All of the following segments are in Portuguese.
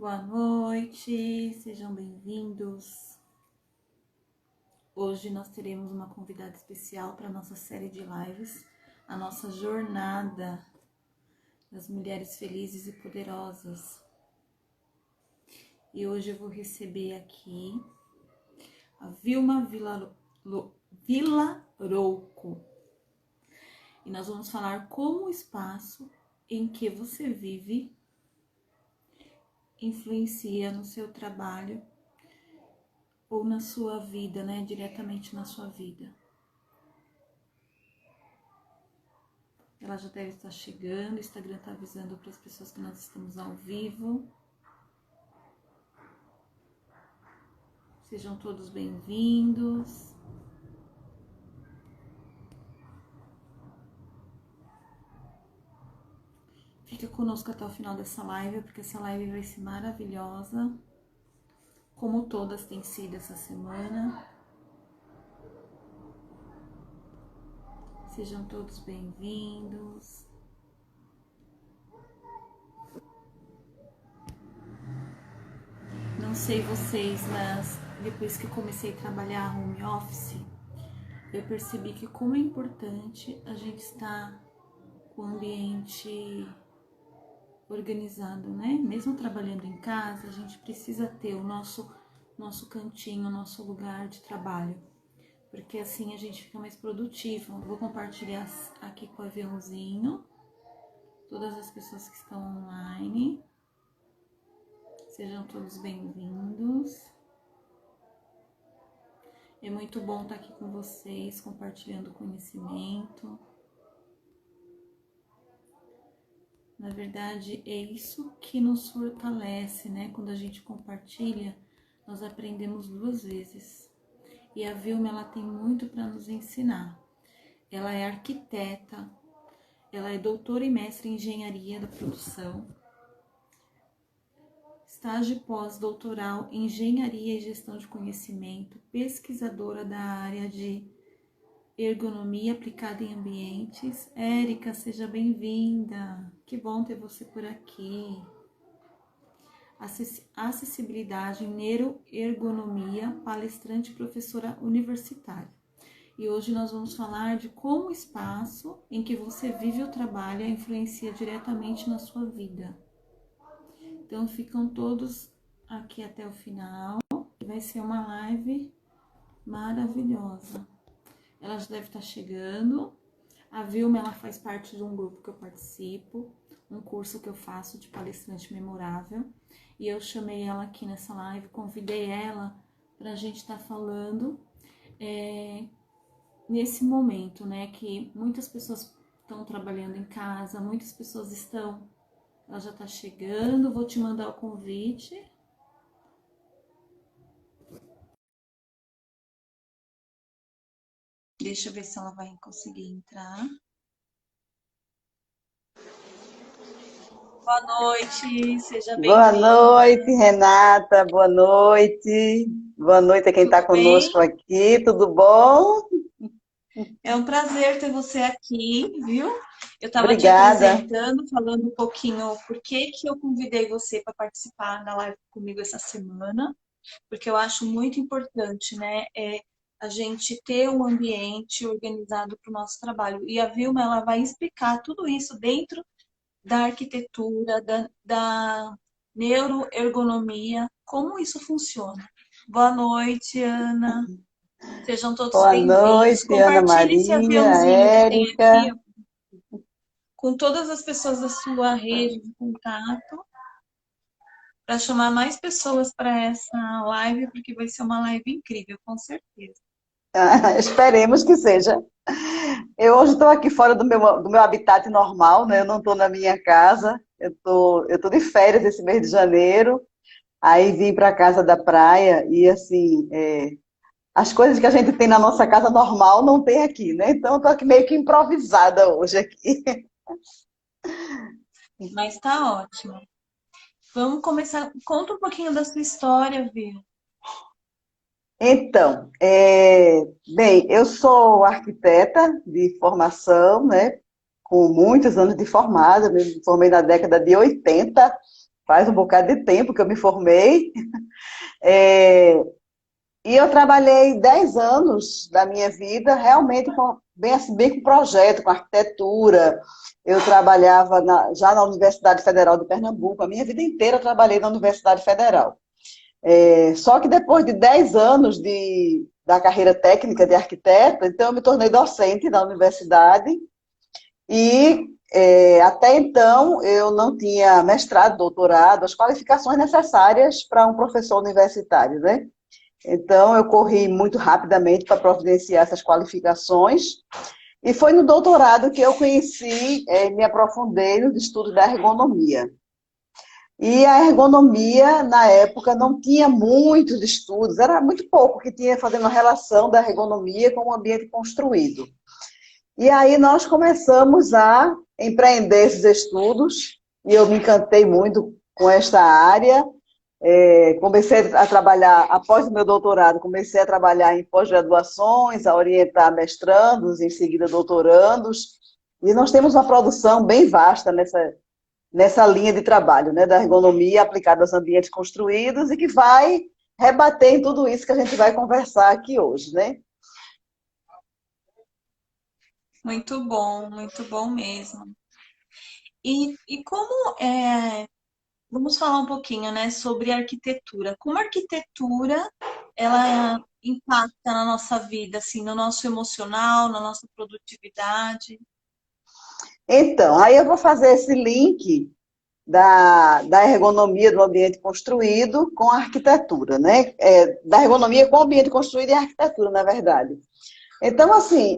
Boa noite, sejam bem-vindos. Hoje nós teremos uma convidada especial para a nossa série de lives, a nossa jornada das mulheres felizes e poderosas. E hoje eu vou receber aqui a Vilma Vilarouco. E nós vamos falar como o espaço em que você vive influencia no seu trabalho ou na sua vida, né? Diretamente na sua vida. Ela já deve estar chegando, o Instagram está avisando para as pessoas que nós estamos ao vivo. Sejam todos bem-vindos. Fica conosco até o final dessa live, porque essa live vai ser maravilhosa, como todas têm sido essa semana. Sejam todos bem-vindos. Não sei vocês, mas depois que eu comecei a trabalhar home office, eu percebi que como é importante a gente estar com o ambiente organizado, né? Mesmo trabalhando em casa, a gente precisa ter o nosso cantinho, o nosso lugar de trabalho, porque assim a gente fica mais produtivo. Vou compartilhar aqui com o aviãozinho todas as pessoas que estão online. Sejam todos bem-vindos. É muito bom estar aqui com vocês, compartilhando conhecimento. Na verdade, é isso que nos fortalece, né? Quando a gente compartilha, nós aprendemos duas vezes. E a Vilma, ela tem muito para nos ensinar. Ela é arquiteta, ela é doutora e mestre em engenharia da produção, estágio pós-doutoral em engenharia e gestão de conhecimento, pesquisadora da área de ergonomia aplicada em ambientes. Érica, seja bem-vinda. Que bom ter você por aqui. Acessibilidade em neuroergonomia, palestrante e professora universitária. E hoje nós vamos falar de como o espaço em que você vive ou trabalha influencia diretamente na sua vida. Então ficam todos aqui até o final. Vai ser uma live maravilhosa. Ela já deve estar chegando. A Vilma, ela faz parte de um grupo que eu participo, um curso que eu faço de palestrante memorável. E eu chamei ela aqui nessa live, convidei ela para a gente estar falando nesse momento, né? Que muitas pessoas estão trabalhando em casa, muitas pessoas estão... Ela já está chegando, vou te mandar o convite. Deixa eu ver se ela vai conseguir entrar. Boa noite, seja bem-vinda. Boa noite, Renata, boa noite. Boa noite a quem está conosco aqui, tudo bom? É um prazer ter você aqui, viu? Eu estava te Obrigada. apresentando, falando um pouquinho por que eu convidei você para participar da live comigo essa semana, porque eu acho muito importante, né, a gente ter um ambiente organizado para o nosso trabalho. E a Vilma, ela vai explicar tudo isso dentro da arquitetura, da neuroergonomia, como isso funciona. Boa noite, Ana. Sejam todos Boa bem-vindos. noite, Ana Compartilhe esse Maria, aviãozinho que tem Érica. aqui com todas as pessoas da sua rede de contato, para chamar mais pessoas para essa live, porque vai ser uma live incrível, com certeza. Esperemos que seja. Eu hoje estou aqui fora do meu habitat normal, né? Eu não estou na minha casa, eu tô de férias esse mês de janeiro, aí vim para a casa da praia e assim, as coisas que a gente tem na nossa casa normal não tem aqui, né? Então eu tô aqui meio que improvisada hoje aqui. Mas tá ótimo. Vamos começar. Conta um pouquinho da sua história, Viu? Então, bem, eu sou arquiteta de formação, né? Com muitos anos de formada, me formei na década de 80 faz um bocado de tempo que eu me formei. É, e eu trabalhei 10 anos da minha vida realmente bem, assim, bem com projeto, com arquitetura. Eu trabalhava já na Universidade Federal de Pernambuco. A minha vida inteira eu trabalhei na Universidade Federal. Só que depois de 10 anos da carreira técnica de arquiteta, então eu me tornei docente na universidade e até então eu não tinha mestrado, doutorado, as qualificações necessárias para um professor universitário, né? Então eu corri muito rapidamente para providenciar essas qualificações e foi no doutorado que eu conheci, me aprofundei nos estudos da ergonomia. E a ergonomia, na época, não tinha muitos estudos, era muito pouco que tinha fazendo a relação da ergonomia com o ambiente construído. E aí nós começamos a empreender esses estudos, e eu me encantei muito com esta área. Comecei a trabalhar, após o meu doutorado, comecei a trabalhar em pós-graduações, a orientar mestrandos, em seguida doutorandos, e nós temos uma produção bem vasta nessa linha de trabalho, né, da ergonomia aplicada aos ambientes construídos e que vai rebater em tudo isso que a gente vai conversar aqui hoje, né? Muito bom mesmo. E como vamos falar um pouquinho, né, sobre arquitetura. Como a arquitetura ela impacta na nossa vida, assim, no nosso emocional, na nossa produtividade? Então, aí eu vou fazer esse link da ergonomia do ambiente construído com a arquitetura, né? Da ergonomia com o ambiente construído e a arquitetura, na verdade. Então, assim,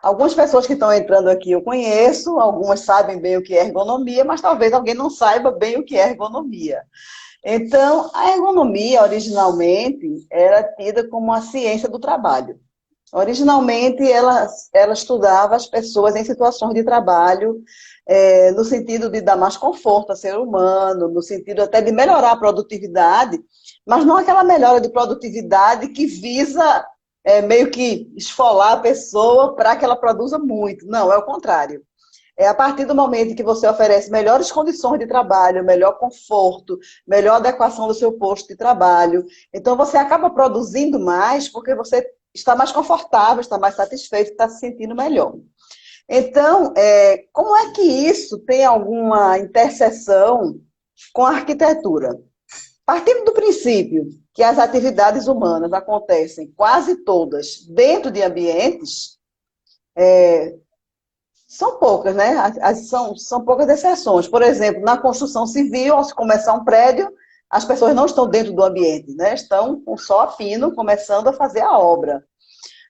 algumas pessoas que estão entrando aqui eu conheço, algumas sabem bem o que é ergonomia, mas talvez alguém não saiba bem o que é ergonomia. Então, a ergonomia, originalmente, era tida como a ciência do trabalho. Originalmente, ela estudava as pessoas em situações de trabalho, no sentido de dar mais conforto ao ser humano, no sentido até de melhorar a produtividade, mas não aquela melhora de produtividade que visa meio que esfolar a pessoa para que ela produza muito. Não, é o contrário. É a partir do momento que você oferece melhores condições de trabalho, melhor conforto, melhor adequação do seu posto de trabalho. Então, você acaba produzindo mais porque você está mais confortável, está mais satisfeito, está se sentindo melhor. Então, como é que isso tem alguma interseção com a arquitetura? Partindo do princípio que as atividades humanas acontecem quase todas dentro de ambientes, são poucas, né? São poucas exceções. Por exemplo, na construção civil, ao se começar um prédio, as pessoas não estão dentro do ambiente, né? Estão com só pino, começando a fazer a obra.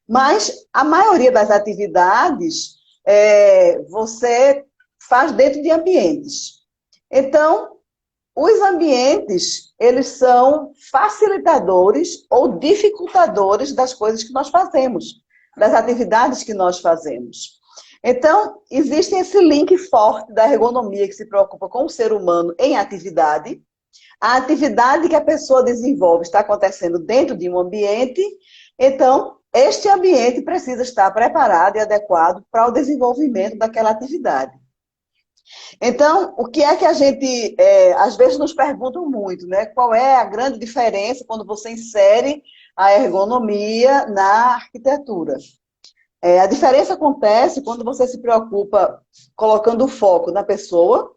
Mas a maioria das atividades você faz dentro de ambientes. Então, os ambientes, eles são facilitadores ou dificultadores das coisas que nós fazemos, das atividades que nós fazemos. Então, existe esse link forte da ergonomia que se preocupa com o ser humano em atividade. A atividade que a pessoa desenvolve está acontecendo dentro de um ambiente, então, este ambiente precisa estar preparado e adequado para o desenvolvimento daquela atividade. Então, o que é que a gente, às vezes, nos perguntam muito, né? Qual é a grande diferença quando você insere a ergonomia na arquitetura? A diferença acontece quando você se preocupa colocando o foco na pessoa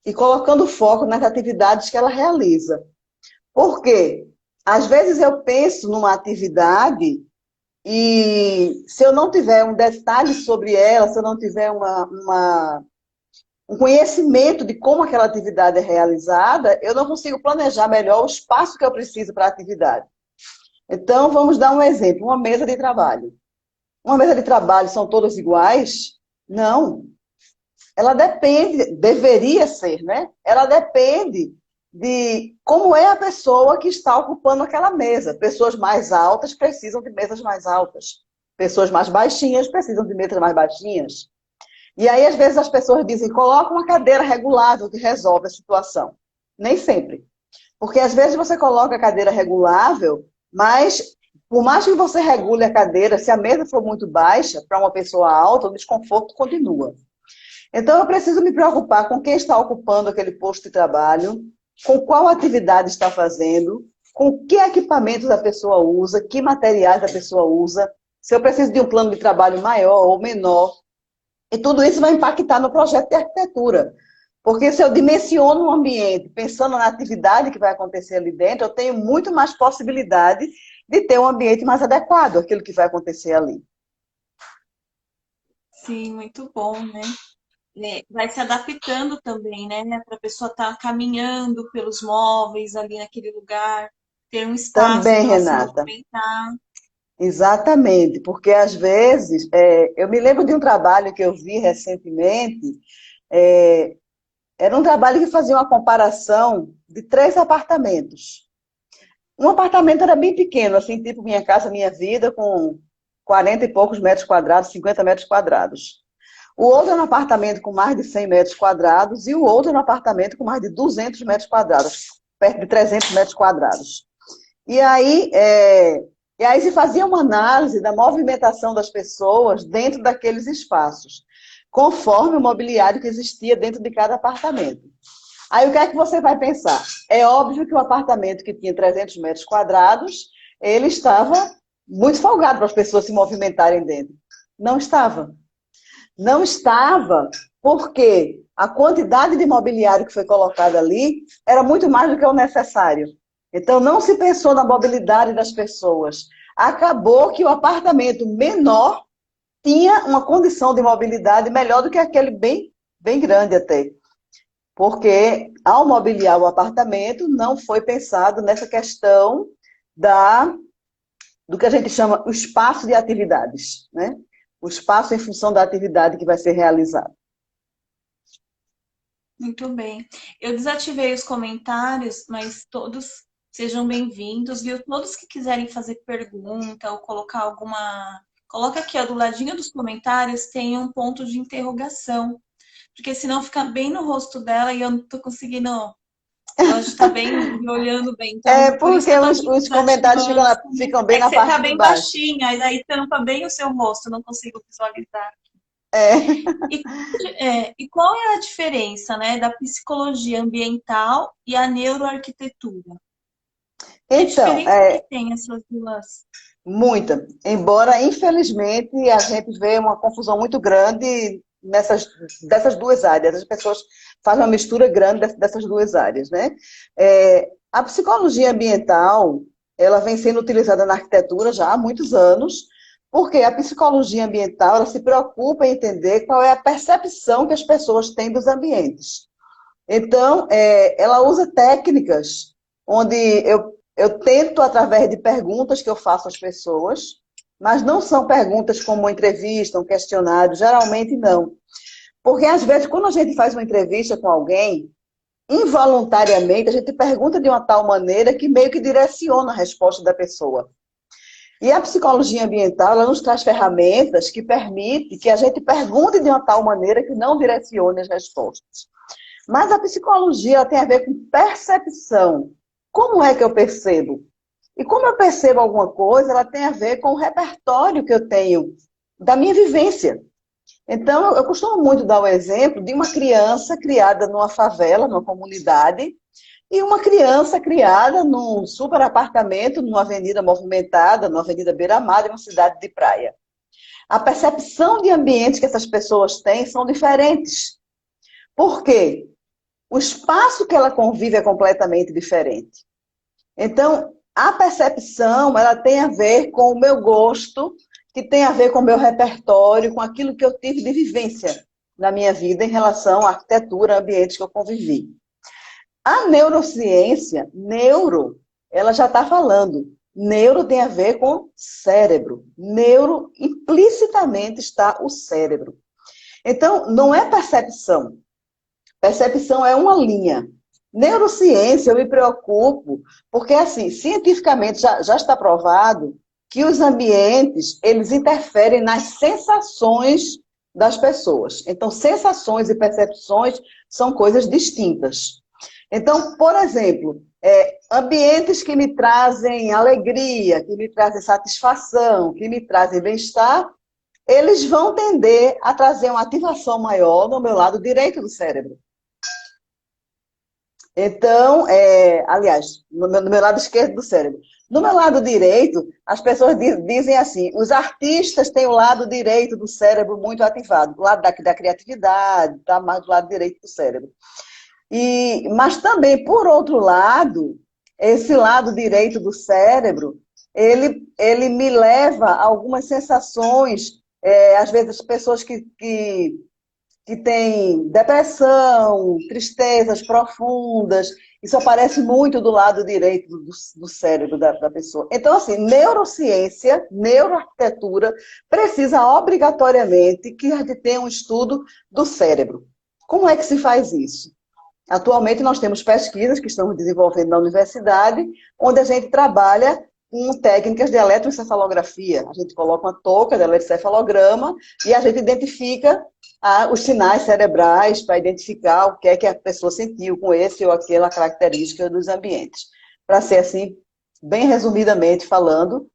e colocando o foco nas atividades que ela realiza. Por quê? Às vezes eu penso numa atividade e se eu não tiver um detalhe sobre ela, se eu não tiver um conhecimento de como aquela atividade é realizada, eu não consigo planejar melhor o espaço que eu preciso para a atividade. Então, vamos dar um exemplo, uma mesa de trabalho. Uma mesa de trabalho são todas iguais? Não. Ela depende, deveria ser, né? Ela depende de como é a pessoa que está ocupando aquela mesa. Pessoas mais altas precisam de mesas mais altas. Pessoas mais baixinhas precisam de mesas mais baixinhas. E aí, às vezes, as pessoas dizem, coloca uma cadeira regulável que resolve a situação. Nem sempre. Porque, às vezes, você coloca a cadeira regulável, mas, por mais que você regule a cadeira, se a mesa for muito baixa, para uma pessoa alta, o desconforto continua. Então, eu preciso me preocupar com quem está ocupando aquele posto de trabalho, com qual atividade está fazendo, com que equipamentos a pessoa usa, que materiais a pessoa usa, se eu preciso de um plano de trabalho maior ou menor. E tudo isso vai impactar no projeto de arquitetura. Porque se eu dimensiono o ambiente pensando na atividade que vai acontecer ali dentro, eu tenho muito mais possibilidade de ter um ambiente mais adequado àquilo que vai acontecer ali. Sim, muito bom, né? Vai se adaptando também, né? Para a pessoa estar caminhando pelos móveis ali naquele lugar, ter um espaço Também, para ela se Renata. movimentar. Exatamente, porque às vezes, eu me lembro de um trabalho que eu vi recentemente, é, era um trabalho que fazia uma comparação de 3 apartamentos. Um apartamento era bem pequeno, assim, tipo Minha Casa Minha Vida, com 40 e poucos metros quadrados, 50 metros quadrados. O outro era um apartamento com mais de 100 metros quadrados e o outro era um apartamento com mais de 200 metros quadrados, perto de 300 metros quadrados. E aí, e aí se fazia uma análise da movimentação das pessoas dentro daqueles espaços, conforme o mobiliário que existia dentro de cada apartamento. Aí o que é que você vai pensar? É óbvio que o apartamento que tinha 300 metros quadrados, ele estava muito folgado para as pessoas se movimentarem dentro. Não estava. Não estava porque a quantidade de mobiliário que foi colocada ali era muito mais do que o necessário. Então, não se pensou na mobilidade das pessoas. Acabou que o apartamento menor tinha uma condição de mobilidade melhor do que aquele bem, bem grande até. Porque, ao mobiliar o apartamento, não foi pensado nessa questão do que a gente chama o espaço de atividades, né? O espaço em função da atividade que vai ser realizada. Muito bem. Eu desativei os comentários, mas todos sejam bem-vindos, viu? Todos que quiserem fazer pergunta ou colocar alguma. Coloca aqui, ó, do ladinho dos comentários tem um ponto de interrogação, porque senão fica bem no rosto dela e eu não tô conseguindo. Eu gosto de estar bem me olhando bem. É Então, por isso que porque eu tô os, aqui os comentários ficam, desativando os ficam comentários. bem É que na você tá parte de bem baixo. baixinha, e aí tampa bem o seu rosto, eu não consigo visualizar. É. E, e qual é a diferença, né, da psicologia ambiental e a neuroarquitetura? Que Então, diferença que tem essas duas? muita. Embora, infelizmente, a gente vê uma confusão muito grande dessas duas áreas. As pessoas fazem uma mistura grande dessas duas áreas, né? A psicologia ambiental, ela vem sendo utilizada na arquitetura já há muitos anos, porque a psicologia ambiental, ela se preocupa em entender qual é a percepção que as pessoas têm dos ambientes. Então, ela usa técnicas onde eu tento, através de perguntas que eu faço às pessoas, mas não são perguntas como uma entrevista, um questionário, geralmente não. Porque, às vezes, quando a gente faz uma entrevista com alguém, involuntariamente, a gente pergunta de uma tal maneira que meio que direciona a resposta da pessoa. E a psicologia ambiental, ela nos traz ferramentas que permitem que a gente pergunte de uma tal maneira que não direcione as respostas. Mas a psicologia ela tem a ver com percepção. Como é que eu percebo? E como eu percebo alguma coisa, ela tem a ver com o repertório que eu tenho da minha vivência. Então, eu costumo muito dar o exemplo de uma criança criada numa favela, numa comunidade, e uma criança criada num super apartamento, numa avenida movimentada, numa avenida beira-mar, em uma cidade de praia. A percepção de ambiente que essas pessoas têm são diferentes. Por quê? O espaço que ela convive é completamente diferente. Então, a percepção, ela tem a ver com o meu gosto, que tem a ver com o meu repertório, com aquilo que eu tive de vivência na minha vida em relação à arquitetura, ambientes que eu convivi. A neurociência, ela já está falando. Neuro tem a ver com cérebro. Neuro, implicitamente, está o cérebro. Então, não é percepção. Percepção é uma linha. Neurociência, eu me preocupo, porque, assim, cientificamente já está provado que os ambientes, eles interferem nas sensações das pessoas. Então, sensações e percepções são coisas distintas. Então, por exemplo, ambientes que me trazem alegria, que me trazem satisfação, que me trazem bem-estar, eles vão tender a trazer uma ativação maior no meu lado direito do cérebro. Então, aliás, no meu lado esquerdo do cérebro. No meu lado direito, as pessoas dizem assim, os artistas têm o lado direito do cérebro muito ativado, o lado da criatividade, tá mais do lado direito do cérebro. Mas também, por outro lado, esse lado direito do cérebro, ele me leva a algumas sensações, às vezes as pessoas que têm depressão, tristezas profundas, isso aparece muito do lado direito do cérebro da pessoa. Então, assim, neurociência, neuroarquitetura, precisa obrigatoriamente que a gente tenha um estudo do cérebro. Como é que se faz isso? Atualmente, nós temos pesquisas que estamos desenvolvendo na universidade, onde a gente trabalha com técnicas de eletroencefalografia. A gente coloca uma touca de eletroencefalograma e a gente identifica os sinais cerebrais para identificar o que é que a pessoa sentiu com esse ou aquela característica dos ambientes. Para ser assim, bem resumidamente falando,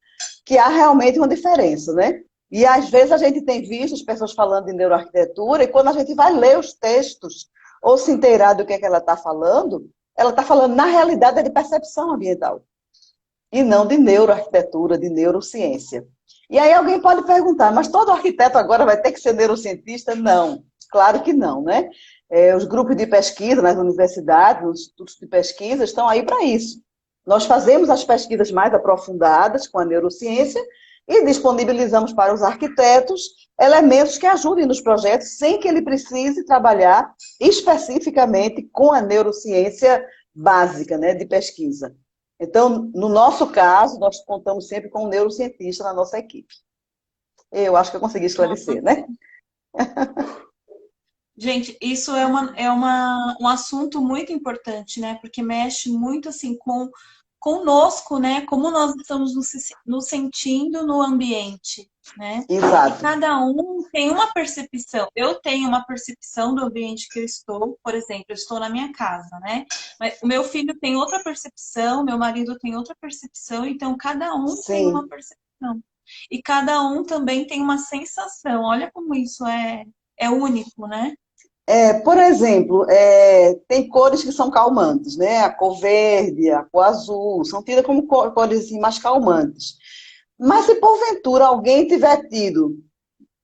que há realmente uma diferença, né? E às vezes a gente tem visto as pessoas falando de neuroarquitetura e quando a gente vai ler os textos ou se inteirar do que é que ela está falando na realidade de percepção ambiental e não de neuroarquitetura, de neurociência. E aí alguém pode perguntar, mas todo arquiteto agora vai ter que ser neurocientista? Não, claro que não, né? Os grupos de pesquisa nas universidades, os institutos de pesquisa estão aí para isso. Nós fazemos as pesquisas mais aprofundadas com a neurociência e disponibilizamos para os arquitetos elementos que ajudem nos projetos sem que ele precise trabalhar especificamente com a neurociência básica, né, de pesquisa. Então, no nosso caso, nós contamos sempre com um neurocientista na nossa equipe. Eu acho que eu consegui esclarecer, né? Gente, isso um assunto muito importante, né? Porque mexe muito assim conosco, né? Como nós estamos nos sentindo no ambiente, né? Exato. E cada um tem uma percepção. Eu tenho uma percepção do ambiente que eu estou, por exemplo, eu estou na minha casa, né? Mas o meu filho tem outra percepção, meu marido tem outra percepção, então cada um tem uma Sim. percepção. E cada um também tem uma sensação. Olha como isso é único, né? Por exemplo, tem cores que são calmantes, né? A cor verde, a cor azul, são tidas como cores assim, mais calmantes. Mas se porventura alguém tiver tido,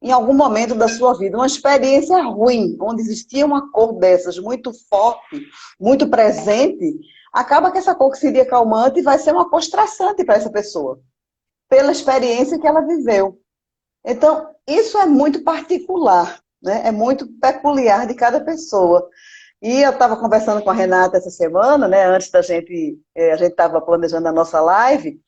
em algum momento da sua vida, uma experiência ruim, onde existia uma cor dessas muito forte, muito presente, acaba que essa cor que seria calmante vai ser uma cor estressante para essa pessoa, pela experiência que ela viveu. Então, isso é muito particular, né? É muito peculiar de cada pessoa. E eu estava conversando com a Renata essa semana, né? Antes da gente, a gente estava planejando a nossa live,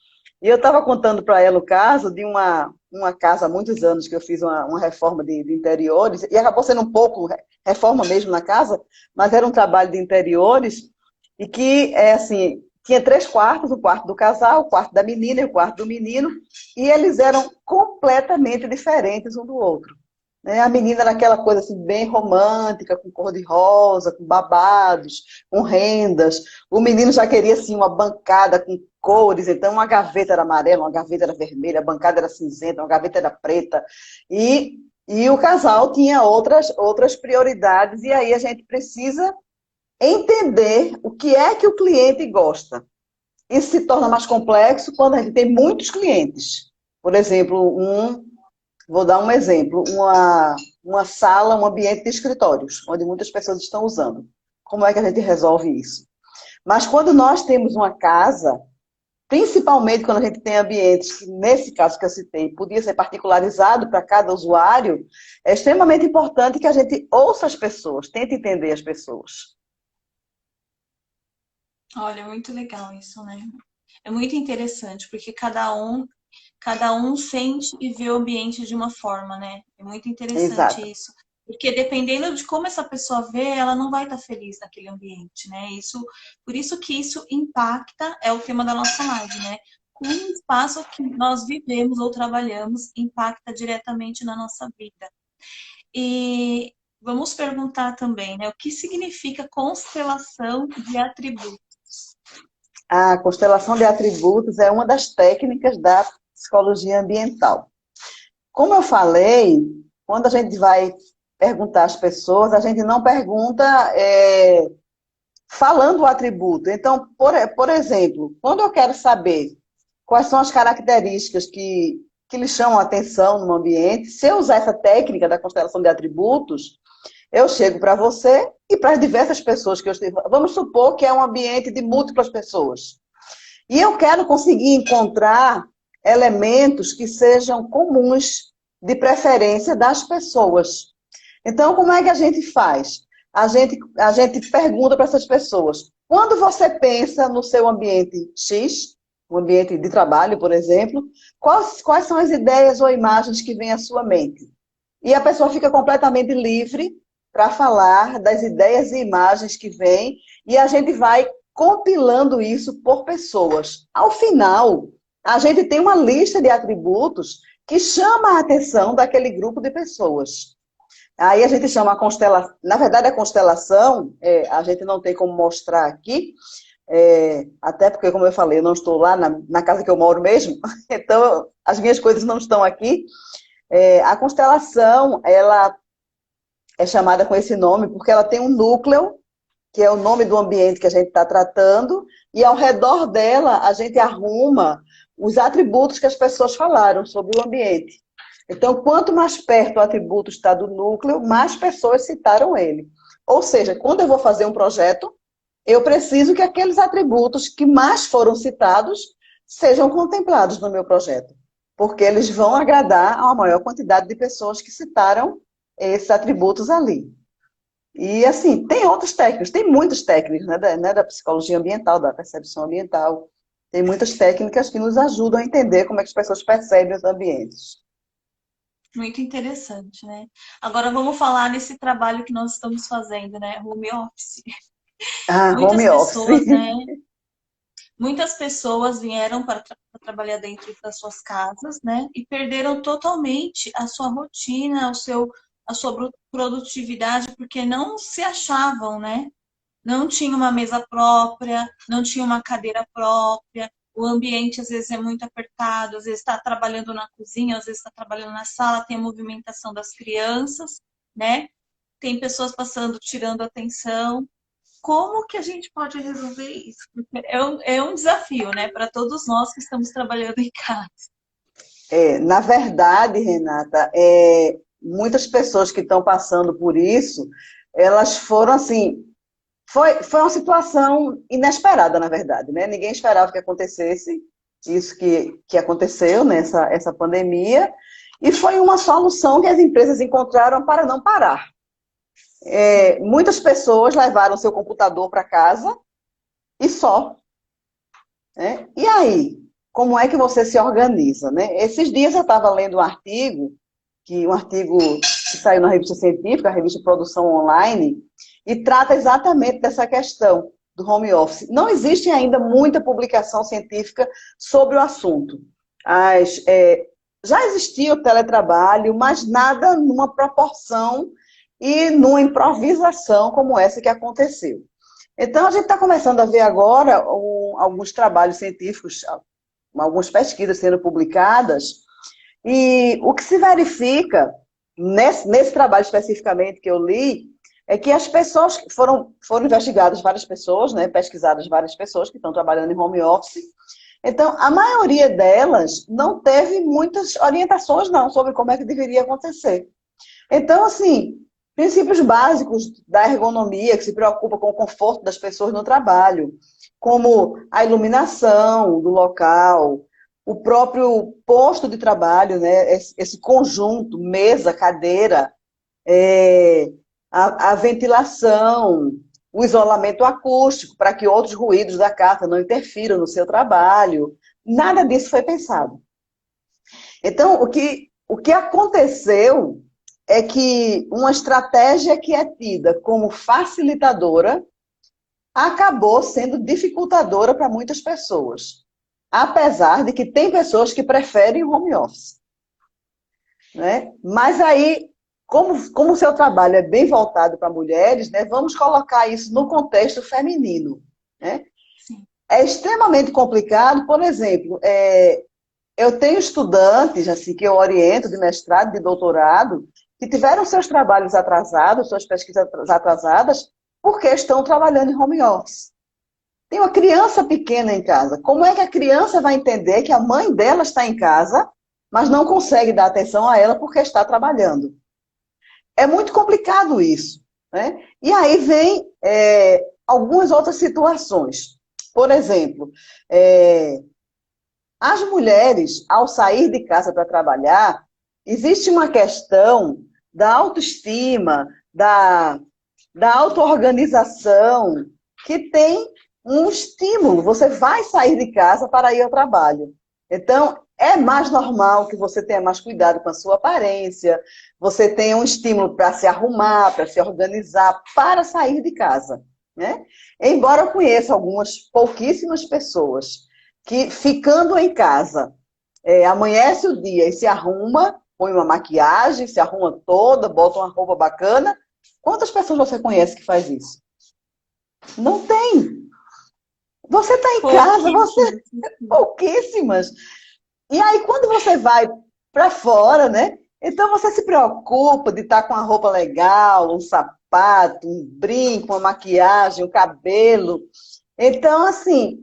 e eu estava contando para ela o caso de uma casa há muitos anos que eu fiz uma reforma de interiores, e acabou sendo um pouco reforma mesmo na casa, mas era um trabalho de interiores, e que, assim, tinha 3 quartos, o quarto do casal, o quarto da menina e o quarto do menino, e eles eram completamente diferentes um do outro. Né? A menina era aquela coisa assim, bem romântica, com cor de rosa, com babados, com rendas. O menino já queria assim, uma bancada com cores, então uma gaveta era amarela, uma gaveta era vermelha, a bancada era cinzenta, uma gaveta era preta. E o casal tinha outras prioridades, e aí a gente precisa entender o que é que o cliente gosta. Isso se torna mais complexo quando a gente tem muitos clientes. Por exemplo, vou dar um exemplo, uma sala, um ambiente de escritórios, onde muitas pessoas estão usando. Como é que a gente resolve isso? Mas quando nós temos uma casa, principalmente quando a gente tem ambientes que, nesse caso que eu citei, podia ser particularizado para cada usuário, é extremamente importante que a gente ouça as pessoas, tente entender as pessoas. Olha, é muito legal isso, né? É muito interessante, porque cada um sente e vê o ambiente de uma forma, né? É muito interessante Exato. isso. Porque dependendo de como essa pessoa vê, ela não vai estar feliz naquele ambiente, né? Por isso que isso impacta, é o tema da nossa live, né? Como o espaço que nós vivemos ou trabalhamos impacta diretamente na nossa vida. E vamos perguntar também, né? O que significa constelação de atributos? A constelação de atributos é uma das técnicas da psicologia ambiental. Como eu falei, quando a gente vai perguntar às pessoas, a gente não pergunta falando o atributo. Então, por exemplo, quando eu quero saber quais são as características que lhe chamam a atenção no ambiente, se eu usar essa técnica da constelação de atributos, eu chego para você e para as diversas pessoas que eu estive. Vamos supor que é um ambiente de múltiplas pessoas. E eu quero conseguir encontrar elementos que sejam comuns, de preferência das pessoas. Então, como é que a gente faz? A gente pergunta para essas pessoas: quando você pensa no seu ambiente X, o ambiente de trabalho, por exemplo, quais são as ideias ou imagens que vêm à sua mente? E a pessoa fica completamente livre para falar das ideias e imagens que vêm, e a gente vai compilando isso por pessoas. Ao final, a gente tem uma lista de atributos que chama a atenção daquele grupo de pessoas. Aí a gente chama a constelação, na verdade a constelação, a gente não tem como mostrar aqui, até porque, como eu falei, eu não estou lá na casa que eu moro mesmo, então as minhas coisas não estão aqui. A constelação, ela é chamada com esse nome porque ela tem um núcleo, que é o nome do ambiente que a gente está tratando, e ao redor dela a gente arruma os atributos que as pessoas falaram sobre o ambiente. Então, quanto mais perto o atributo está do núcleo, mais pessoas citaram ele. Ou seja, quando eu vou fazer um projeto, eu preciso que aqueles atributos que mais foram citados sejam contemplados no meu projeto, porque eles vão agradar a uma maior quantidade de pessoas que citaram esses atributos ali. E, assim, tem outras técnicas, tem muitas técnicas, da psicologia ambiental, da percepção ambiental. Tem muitas técnicas que nos ajudam a entender como é que as pessoas percebem os ambientes. Muito interessante, né? Agora vamos falar nesse trabalho que nós estamos fazendo, né? Home office. Ah, Muitas home office. pessoas, né? Muitas pessoas vieram para trabalhar dentro das suas casas, né? E perderam totalmente a sua rotina, a sua produtividade, porque não se achavam, né? Não tinha uma mesa própria, não tinha uma cadeira própria, o ambiente às vezes é muito apertado, às vezes está trabalhando na cozinha, às vezes está trabalhando na sala, tem a movimentação das crianças, né? Tem pessoas passando, tirando atenção. Como que a gente pode resolver isso? Porque é um desafio, né, para todos nós que estamos trabalhando em casa. Na verdade, Renata, muitas pessoas que estão passando por isso, elas foram assim, foi uma situação inesperada, na verdade, né? Ninguém esperava que acontecesse isso que aconteceu nessa essa pandemia, e foi uma solução que as empresas encontraram para não parar. Muitas pessoas levaram seu computador para casa e só, né? E aí, como é que você se organiza, né? Esses dias eu estava lendo um artigo que saiu na revista científica, a revista Produção Online, e trata exatamente dessa questão do home office. Não existe ainda muita publicação científica sobre o assunto. Já existia o teletrabalho, mas nada numa proporção e numa improvisação como essa que aconteceu. Então, a gente está começando a ver agora alguns trabalhos científicos, algumas pesquisas sendo publicadas, e o que se verifica nesse trabalho especificamente que eu li, é que as pessoas foram investigadas várias pessoas, né, pesquisadas várias pessoas que estão trabalhando em home office. Então, a maioria delas não teve muitas orientações, não, sobre como é que deveria acontecer. Então, assim, princípios básicos da ergonomia, que se preocupa com o conforto das pessoas no trabalho, como a iluminação do local, o próprio posto de trabalho, né? Esse conjunto, mesa, cadeira, a ventilação, o isolamento acústico, para que outros ruídos da casa não interfiram no seu trabalho. Nada disso foi pensado. Então, o que aconteceu é que uma estratégia que é tida como facilitadora acabou sendo dificultadora para muitas pessoas. Apesar de que tem pessoas que preferem o home office, né? Mas aí, como o seu trabalho é bem voltado para mulheres, né, vamos colocar isso no contexto feminino, né? Sim. É extremamente complicado, por exemplo, eu tenho estudantes assim que eu oriento de mestrado, de doutorado, que tiveram seus trabalhos atrasados, suas pesquisas atrasadas, porque estão trabalhando em home office. Tem uma criança pequena em casa. Como é que a criança vai entender que a mãe dela está em casa, mas não consegue dar atenção a ela porque está trabalhando? É muito complicado isso, né? E aí vem algumas outras situações. Por exemplo, as mulheres, ao sair de casa para trabalhar, existe uma questão da autoestima, da auto-organização, que tem um estímulo. Você vai sair de casa para ir ao trabalho. Então, é mais normal que você tenha mais cuidado com a sua aparência, você tenha um estímulo para se arrumar, para se organizar, para sair de casa, né? Embora eu conheça algumas pouquíssimas pessoas que, ficando em casa, amanhece o dia e se arruma, põe uma maquiagem, se arruma toda, bota uma roupa bacana. Quantas pessoas você conhece que faz isso? Não tem. Você está em casa, você... Pouquíssimas. E aí, quando você vai para fora, né? Então você se preocupa de estar com a roupa legal, um sapato, um brinco, uma maquiagem, um cabelo. Então, assim,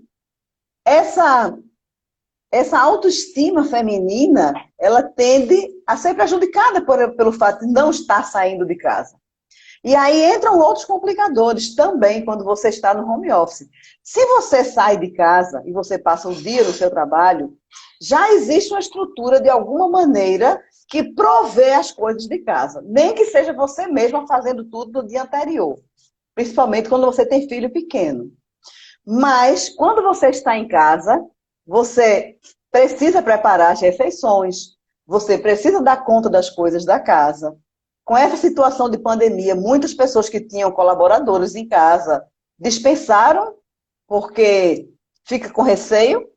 essa, essa autoestima feminina, ela tende a ser prejudicada pelo fato de não estar saindo de casa. E aí entram outros complicadores também quando você está no home office. Se você sai de casa e você passa o dia no seu trabalho, já existe uma estrutura de alguma maneira que provê as coisas de casa. Nem que seja você mesma fazendo tudo no dia anterior. Principalmente quando você tem filho pequeno. Mas quando você está em casa, você precisa preparar as refeições, você precisa dar conta das coisas da casa. Com essa situação de pandemia, muitas pessoas que tinham colaboradores em casa dispensaram, porque fica com receio,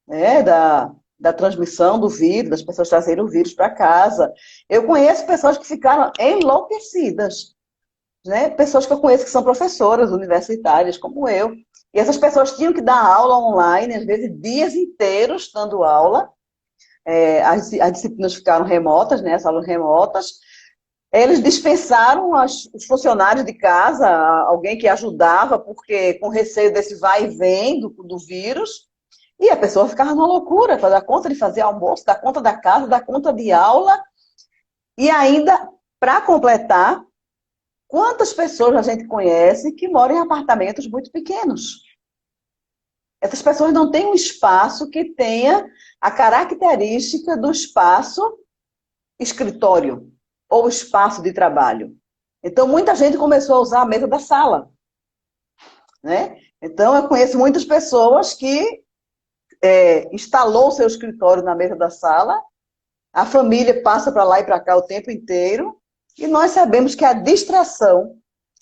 né, da transmissão do vírus, das pessoas trazerem o vírus para casa. Eu conheço pessoas que ficaram enlouquecidas, né? Pessoas que eu conheço que são professoras universitárias, como eu. E essas pessoas tinham que dar aula online, às vezes dias inteiros dando aula. As disciplinas ficaram remotas, né, as aulas remotas. Eles dispensaram os funcionários de casa, alguém que ajudava, porque com receio desse vai e vem do vírus. E a pessoa ficava numa loucura para dar conta de fazer almoço, dar conta da casa, dar conta de aula. E ainda, para completar, quantas pessoas a gente conhece que moram em apartamentos muito pequenos? Essas pessoas não têm um espaço que tenha a característica do espaço escritório ou espaço de trabalho. Então, muita gente começou a usar a mesa da sala, né? Então, eu conheço muitas pessoas que instalou o seu escritório na mesa da sala, a família passa para lá e para cá o tempo inteiro, e nós sabemos que a distração,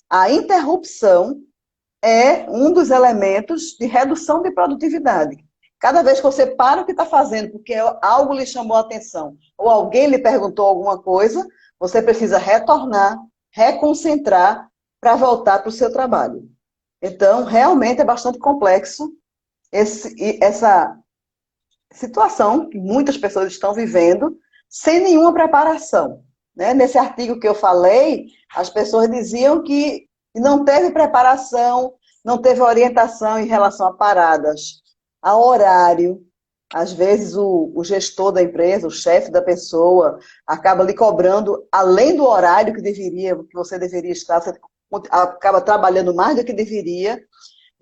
a interrupção, é um dos elementos de redução de produtividade. Cada vez que você para o que está fazendo, porque algo lhe chamou a atenção, ou alguém lhe perguntou alguma coisa, você precisa retornar, reconcentrar para voltar para o seu trabalho. Então, realmente é bastante complexo essa situação que muitas pessoas estão vivendo sem nenhuma preparação, né? Nesse artigo que eu falei, as pessoas diziam que não teve preparação, não teve orientação em relação a paradas, a horário. Às vezes o gestor da empresa, o chefe da pessoa, acaba lhe cobrando além do horário que você deveria estar, você acaba trabalhando mais do que deveria.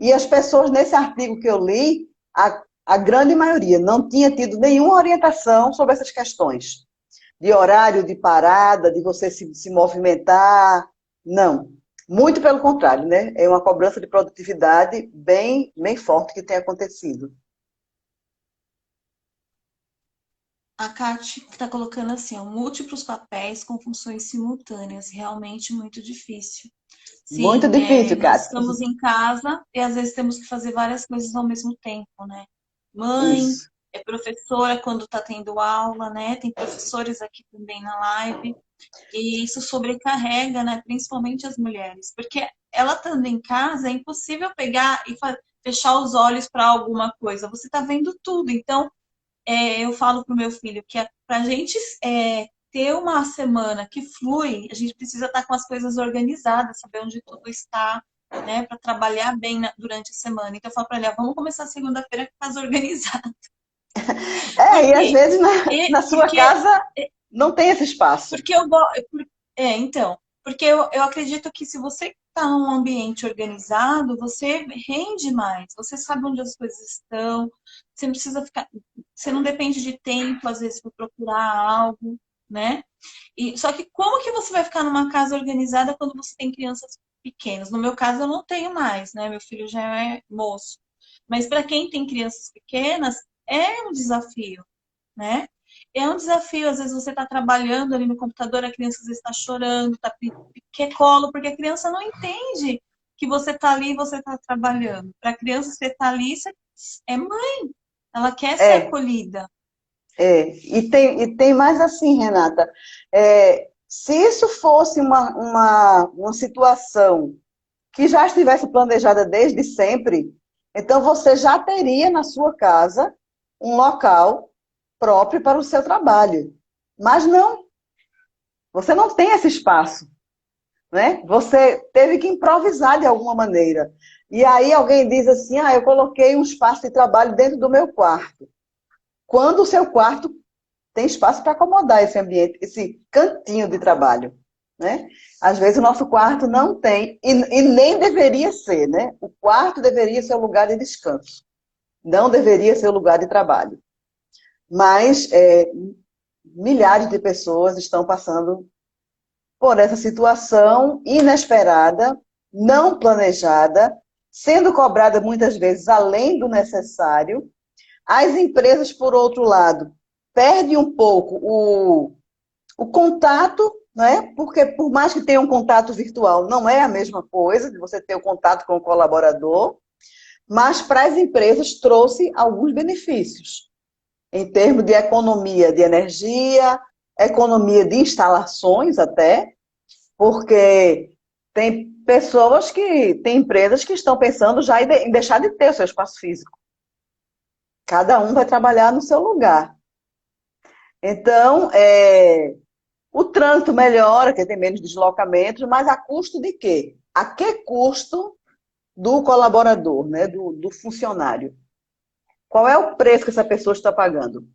E as pessoas, nesse artigo que eu li, a grande maioria não tinha tido nenhuma orientação sobre essas questões. De horário, de parada, de você se movimentar. Não. Muito pelo contrário, né? É uma cobrança de produtividade bem, bem forte que tem acontecido. A Kate está colocando assim, ó, múltiplos papéis com funções simultâneas, realmente muito difícil. Muito Sim, difícil, nós Cátia. estamos em casa e às vezes temos que fazer várias coisas ao mesmo tempo, né? Mãe, Isso. é professora quando está tendo aula, né? Tem professores aqui também na live. E isso sobrecarrega, né? Principalmente as mulheres. Porque ela estando em casa, é impossível pegar e fechar os olhos para alguma coisa. Você está vendo tudo. Então, eu falo para o meu filho que para a gente ter uma semana que flui, a gente precisa estar com as coisas organizadas, saber onde tudo está, né, para trabalhar bem durante a semana. Então eu falo para ele, vamos começar segunda-feira com casa organizada. Por E às quê? vezes na sua Porque casa não tem esse espaço. porque eu gosto. Então, porque eu acredito que se você está num ambiente organizado, você rende mais, você sabe onde as coisas estão, você não precisa ficar, você não depende de tempo, às vezes, para procurar algo, né? Só que como que você vai ficar numa casa organizada quando você tem crianças pequenas? No meu caso, eu não tenho mais, né? Meu filho já é moço. Mas para quem tem crianças pequenas, é um desafio, né? É um desafio, às vezes você está trabalhando ali no computador, a criança às vezes está chorando, quer colo, porque a criança não entende que você está ali e você está trabalhando. Para a criança, você está ali, você é mãe, ela quer ser É, acolhida. e tem mais assim, Renata, se isso fosse uma situação que já estivesse planejada desde sempre, então você já teria na sua casa um local próprio para o seu trabalho. Mas não, você não tem esse espaço, né? Você teve que improvisar de alguma maneira. E aí alguém diz assim, eu coloquei um espaço de trabalho dentro do meu quarto. Quando o seu quarto tem espaço para acomodar esse ambiente, esse cantinho de trabalho, né? Às vezes o nosso quarto não tem, e nem deveria ser, né? O quarto deveria ser o lugar de descanso, não deveria ser o lugar de trabalho. Mas milhares de pessoas estão passando por essa situação inesperada, não planejada, sendo cobrada muitas vezes além do necessário. As empresas, por outro lado, perdem um pouco o contato, né? Porque por mais que tenha um contato virtual, não é a mesma coisa de você ter o contato com o colaborador, mas para as empresas trouxe alguns benefícios, em termos de economia de energia, economia de instalações até, porque tem pessoas tem empresas que estão pensando já em deixar de ter o seu espaço físico. Cada um vai trabalhar no seu lugar. Então, o trânsito melhora, que tem menos deslocamentos, mas a custo de quê? A que custo do colaborador, né? do funcionário? Qual é o preço que essa pessoa está pagando?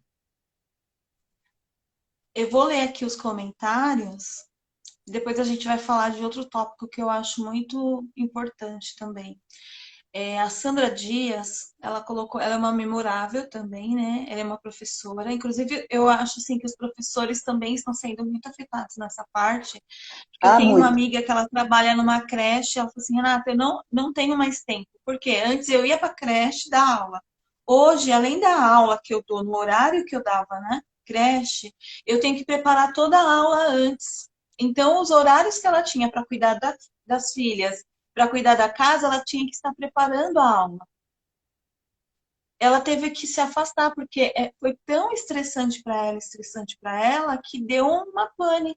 Eu vou ler aqui os comentários, depois a gente vai falar de outro tópico que eu acho muito importante também. A Sandra Dias, ela colocou, ela é uma memorável também, né? Ela é uma professora. Inclusive, eu acho assim que os professores também estão sendo muito afetados nessa parte, porque eu tenho uma Muito. amiga que ela trabalha numa creche, ela falou assim, Renata, eu não tenho mais tempo, porque antes eu ia para a creche dar aula. Hoje, além da aula que eu dou no horário que eu dava, né? Creche, eu tenho que preparar toda a aula antes. Então, os horários que ela tinha para cuidar das filhas, para cuidar da casa, ela tinha que estar preparando a aula. Ela teve que se afastar, porque foi tão estressante para ela, que deu uma pane.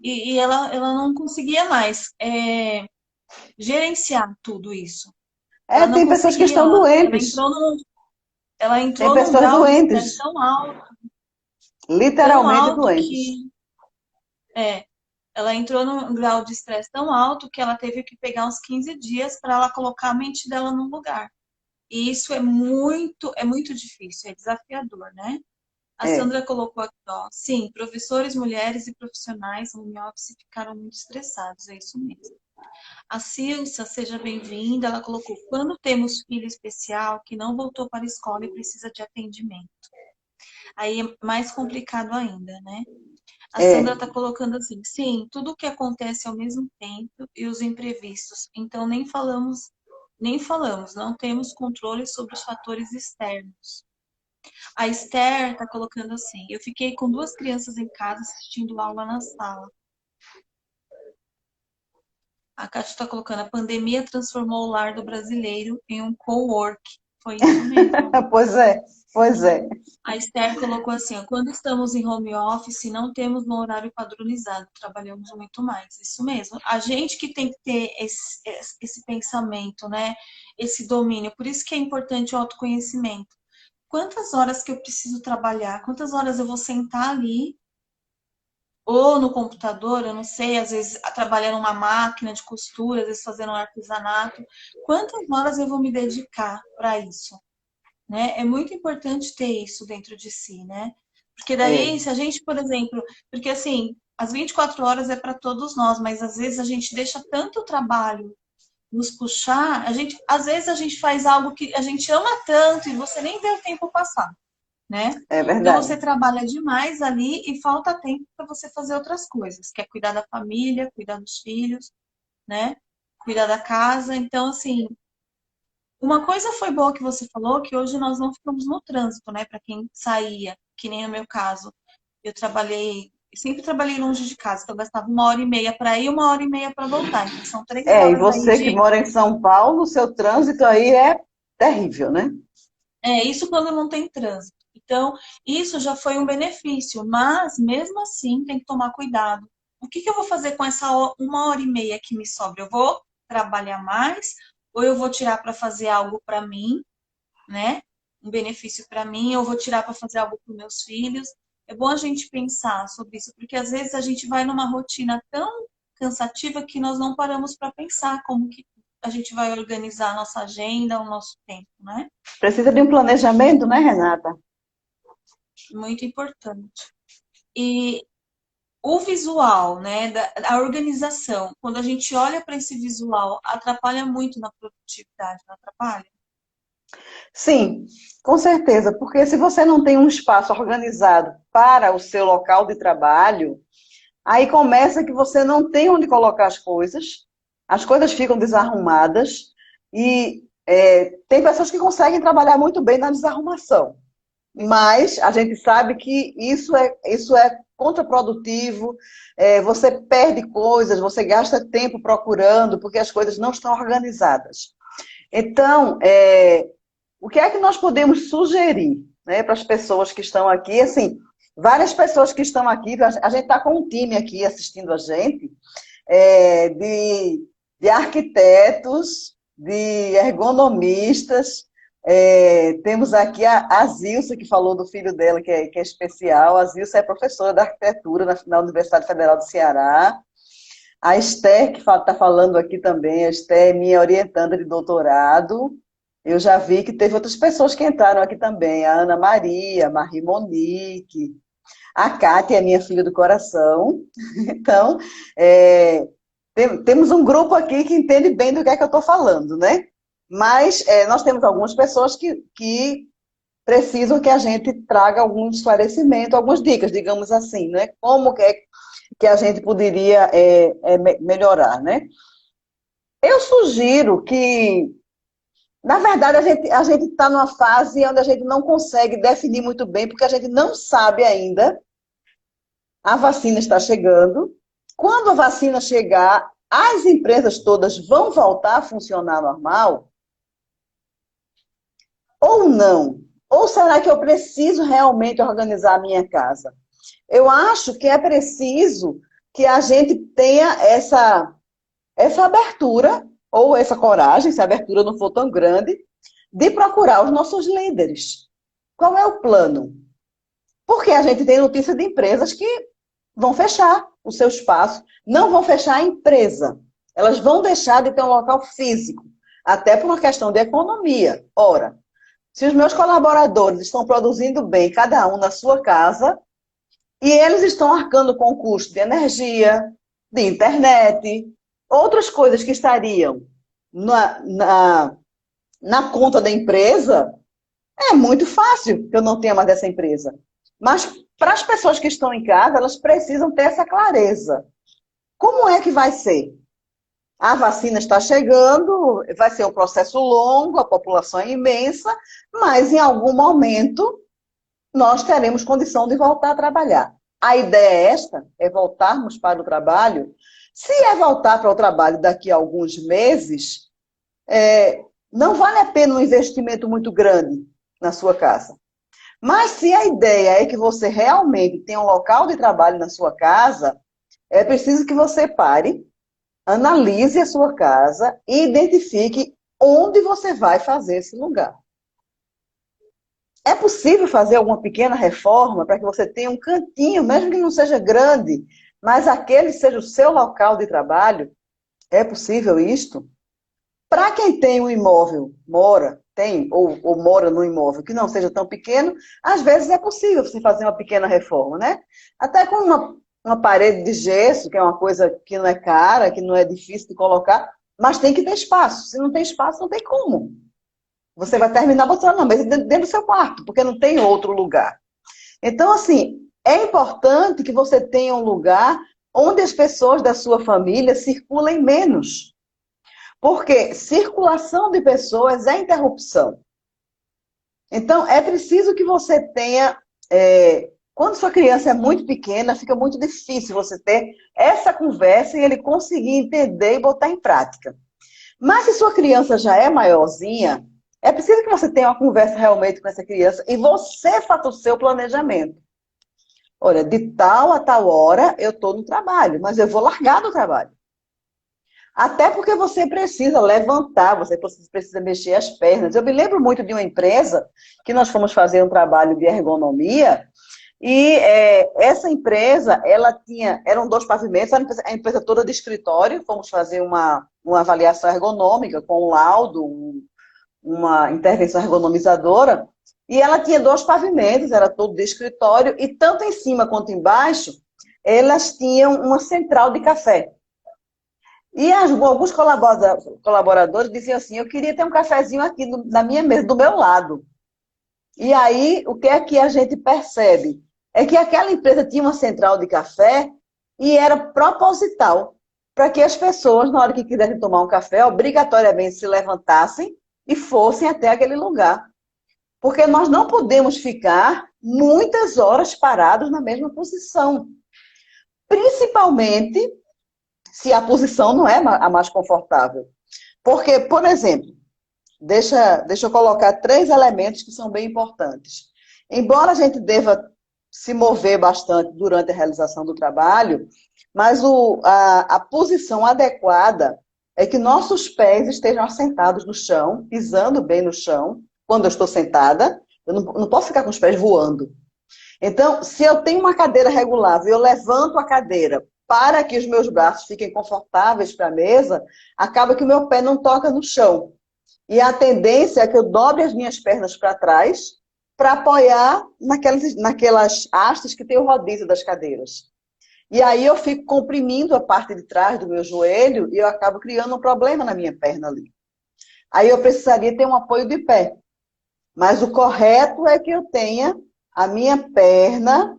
E ela não conseguia mais gerenciar tudo isso. Ela não Tem pessoas que conseguia, estão doentes. ela Tem entrou num pessoas grau de estresse doentes. tão Literalmente alto doentes. é, ela entrou num grau de estresse tão alto que ela teve que pegar uns 15 dias para ela colocar a mente dela no lugar. E isso é muito difícil, é desafiador, né? A É, Sandra colocou aqui, ó, sim, professores, mulheres e profissionais no home office ficaram muito estressados, é isso mesmo. A Silsa, seja bem-vinda, ela colocou, quando temos filho especial que não voltou para a escola e precisa de atendimento. Aí é mais complicado ainda, né? A Sandra é, está colocando assim, sim, tudo o que acontece ao mesmo tempo e os imprevistos. Então nem falamos, não temos controle sobre os fatores externos. A Esther está colocando assim, eu fiquei com duas crianças em casa assistindo aula na sala. A Kátia está colocando, a pandemia transformou o lar do brasileiro em um co-work. Foi isso mesmo. pois é, pois é. A Esther colocou assim, ó, quando estamos em home office, não temos um horário padronizado, trabalhamos muito mais. Isso mesmo. A gente que tem que ter esse pensamento, né? Esse domínio. Por isso que é importante o autoconhecimento. quantas horas que eu preciso trabalhar, quantas horas eu vou sentar ali, ou no computador, eu não sei, às vezes trabalhando numa máquina de costura, às vezes fazendo um artesanato, quantas horas eu vou me dedicar para isso, né? É muito importante ter isso dentro de si, né? Porque É, daí, se a gente, por exemplo, porque assim, as 24 horas é para todos nós, mas às vezes a gente deixa tanto trabalho nos puxar, às vezes a gente faz algo que a gente ama tanto e você nem vê o tempo passar, né? é Então verdade. você trabalha demais ali e falta tempo para você fazer outras coisas, que é cuidar da família, cuidar dos filhos, né? Cuidar da casa. Então, assim, uma coisa foi boa que você falou, que hoje nós não ficamos no trânsito, né? Para quem saía, que nem no meu caso. Sempre trabalhei longe de casa, então eu gastava 1 hora e meia para ir, 1 hora e meia para voltar. Então são três É, e horas aí você que de. mora em São Paulo, o seu trânsito aí é terrível, né? É, isso quando não tem trânsito. Então, isso já foi um benefício, mas mesmo assim tem que tomar cuidado. O que que eu vou fazer com essa 1 hora e meia que me sobra? Eu vou trabalhar mais ou eu vou tirar para fazer algo para mim, né? Um benefício para mim, eu vou tirar para fazer algo para os meus filhos. É bom a gente pensar sobre isso, porque às vezes a gente vai numa rotina tão cansativa que nós não paramos para pensar como que a gente vai organizar a nossa agenda, o nosso tempo, né? Precisa de um planejamento, né, Renata? Muito importante. E o visual, né, a organização, quando a gente olha para esse visual, atrapalha muito na produtividade, não atrapalha? Sim, com certeza, porque se você não tem um espaço organizado para o seu local de trabalho, aí começa que você não tem onde colocar as coisas ficam desarrumadas e tem pessoas que conseguem trabalhar muito bem na desarrumação, mas a gente sabe que isso é contraprodutivo, você perde coisas, você gasta tempo procurando, porque as coisas não estão organizadas. Então, o que é que nós podemos sugerir, né, para as pessoas que estão aqui? Assim, várias pessoas que estão aqui, a gente está com um time aqui assistindo a gente, de arquitetos, de ergonomistas. Temos aqui a Zilsa, que falou do filho dela, que é especial. A Zilsa é professora de arquitetura na Universidade Federal do Ceará. A Esther, que está falando aqui também, a Esther é minha orientanda de doutorado. Eu já vi que teve outras pessoas que entraram aqui também, a Ana Maria, a Marie Monique, a Kátia é minha filha do coração. Então, temos um grupo aqui que entende bem do que é que eu estou falando, né? Mas nós temos algumas pessoas que precisam que a gente traga algum esclarecimento, algumas dicas, digamos assim, né? Como que a gente poderia melhorar, né? Eu sugiro que, na verdade, a gente está numa fase onde a gente não consegue definir muito bem, porque a gente não sabe ainda. A vacina está chegando. Quando a vacina chegar, as empresas todas vão voltar a funcionar normal ou não? Ou será que eu preciso realmente organizar a minha casa? Eu acho que é preciso que a gente tenha essa abertura, ou essa coragem, se a abertura não for tão grande, de procurar os nossos líderes. Qual é o plano? Porque a gente tem notícia de empresas que vão fechar o seu espaço, não vão fechar a empresa. Elas vão deixar de ter um local físico, até por uma questão de economia. Ora, se os meus colaboradores estão produzindo bem, cada um na sua casa, e eles estão arcando com o custo de energia, de internet, outras coisas que estariam na conta da empresa, é muito fácil que eu não tenha mais essa empresa. Mas para as pessoas que estão em casa, elas precisam ter essa clareza. Como é que vai ser? A vacina está chegando, vai ser um processo longo, a população é imensa, mas em algum momento nós teremos condição de voltar a trabalhar. A ideia é esta, é voltarmos para o trabalho. Se é voltar para o trabalho daqui a alguns meses, não vale a pena um investimento muito grande na sua casa. Mas se a ideia é que você realmente tenha um local de trabalho na sua casa, é preciso que você pare, analise a sua casa e identifique onde você vai fazer esse lugar. É possível fazer alguma pequena reforma para que você tenha um cantinho, mesmo que não seja grande, mas aquele seja o seu local de trabalho? É possível isto? Para quem tem um imóvel, ou mora num imóvel que não seja tão pequeno, às vezes é possível você fazer uma pequena reforma, né? Até com uma parede de gesso, que é uma coisa que não é cara, que não é difícil de colocar, mas tem que ter espaço. Se não tem espaço, não tem como. Você vai terminar botando na mesa dentro do seu quarto, porque não tem outro lugar. Então, assim, é importante que você tenha um lugar onde as pessoas da sua família circulem menos. Porque circulação de pessoas é interrupção. Então, é preciso que você tenha. Quando sua criança é muito pequena, fica muito difícil você ter essa conversa e ele conseguir entender e botar em prática. Mas se sua criança já é maiorzinha, é preciso que você tenha uma conversa realmente com essa criança e você faça o seu planejamento. Olha, de tal a tal hora eu estou no trabalho, mas eu vou largar do trabalho. Até porque você precisa levantar, você precisa mexer as pernas. Eu me lembro muito de uma empresa que nós fomos fazer um trabalho de ergonomia e essa empresa, eram 2 pavimentos, a empresa toda de escritório, fomos fazer uma avaliação ergonômica com um laudo, uma intervenção ergonomizadora, e ela tinha 2 pavimentos, era todo de escritório, e tanto em cima quanto embaixo, elas tinham uma central de café. E alguns colaboradores diziam assim, eu queria ter um cafezinho aqui na minha mesa, do meu lado. E aí, o que é que a gente percebe? É que aquela empresa tinha uma central de café e era proposital para que as pessoas, na hora que quisessem tomar um café, obrigatoriamente se levantassem e fossem até aquele lugar. Porque nós não podemos ficar muitas horas parados na mesma posição. Principalmente se a posição não é a mais confortável. Porque, por exemplo, deixa eu colocar 3 elementos que são bem importantes. Embora a gente deva se mover bastante durante a realização do trabalho, mas a posição adequada é que nossos pés estejam assentados no chão, pisando bem no chão, quando eu estou sentada. Eu não posso ficar com os pés voando. Então, se eu tenho uma cadeira regulável, eu levanto a cadeira para que os meus braços fiquem confortáveis para a mesa, acaba que o meu pé não toca no chão. E a tendência é que eu dobre as minhas pernas para trás para apoiar naquelas hastes que tem o rodízio das cadeiras. E aí eu fico comprimindo a parte de trás do meu joelho e eu acabo criando um problema na minha perna ali. Aí eu precisaria ter um apoio de pé. Mas o correto é que eu tenha a minha perna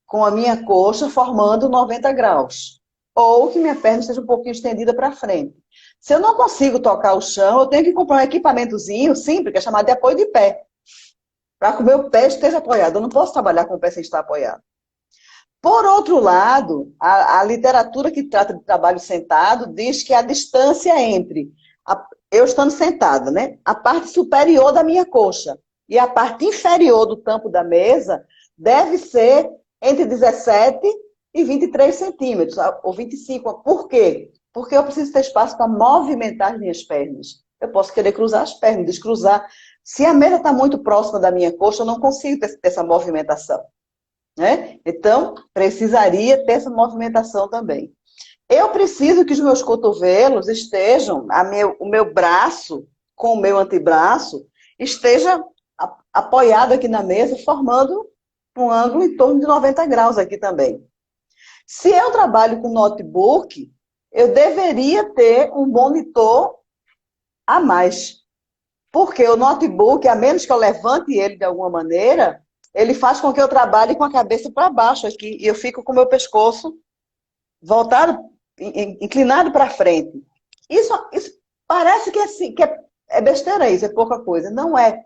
com a minha coxa formando 90 graus. Ou que minha perna esteja um pouquinho estendida para frente. Se eu não consigo tocar o chão, eu tenho que comprar um equipamentozinho simples, que é chamado de apoio de pé. Para que o meu pé esteja apoiado. Eu não posso trabalhar com o pé sem estar apoiado. Por outro lado, a literatura que trata de trabalho sentado diz que a distância entre eu estando sentada, né, a parte superior da minha coxa e a parte inferior do tampo da mesa deve ser entre 17 e 23 centímetros, ou 25. Por quê? Porque eu preciso ter espaço para movimentar as minhas pernas. Eu posso querer cruzar as pernas, descruzar. Se a mesa está muito próxima da minha coxa, eu não consigo ter essa movimentação. Né? Então, precisaria ter essa movimentação também. Eu preciso que os meus cotovelos estejam, o meu braço com o meu antebraço, esteja apoiado aqui na mesa, formando um ângulo em torno de 90 graus aqui também. Se eu trabalho com notebook, eu deveria ter um monitor a mais. Porque o notebook, a menos que eu levante ele de alguma maneira, ele faz com que eu trabalhe com a cabeça para baixo aqui, e eu fico com o meu pescoço voltado, inclinado para frente. Isso parece que, é besteira isso, é pouca coisa. Não é.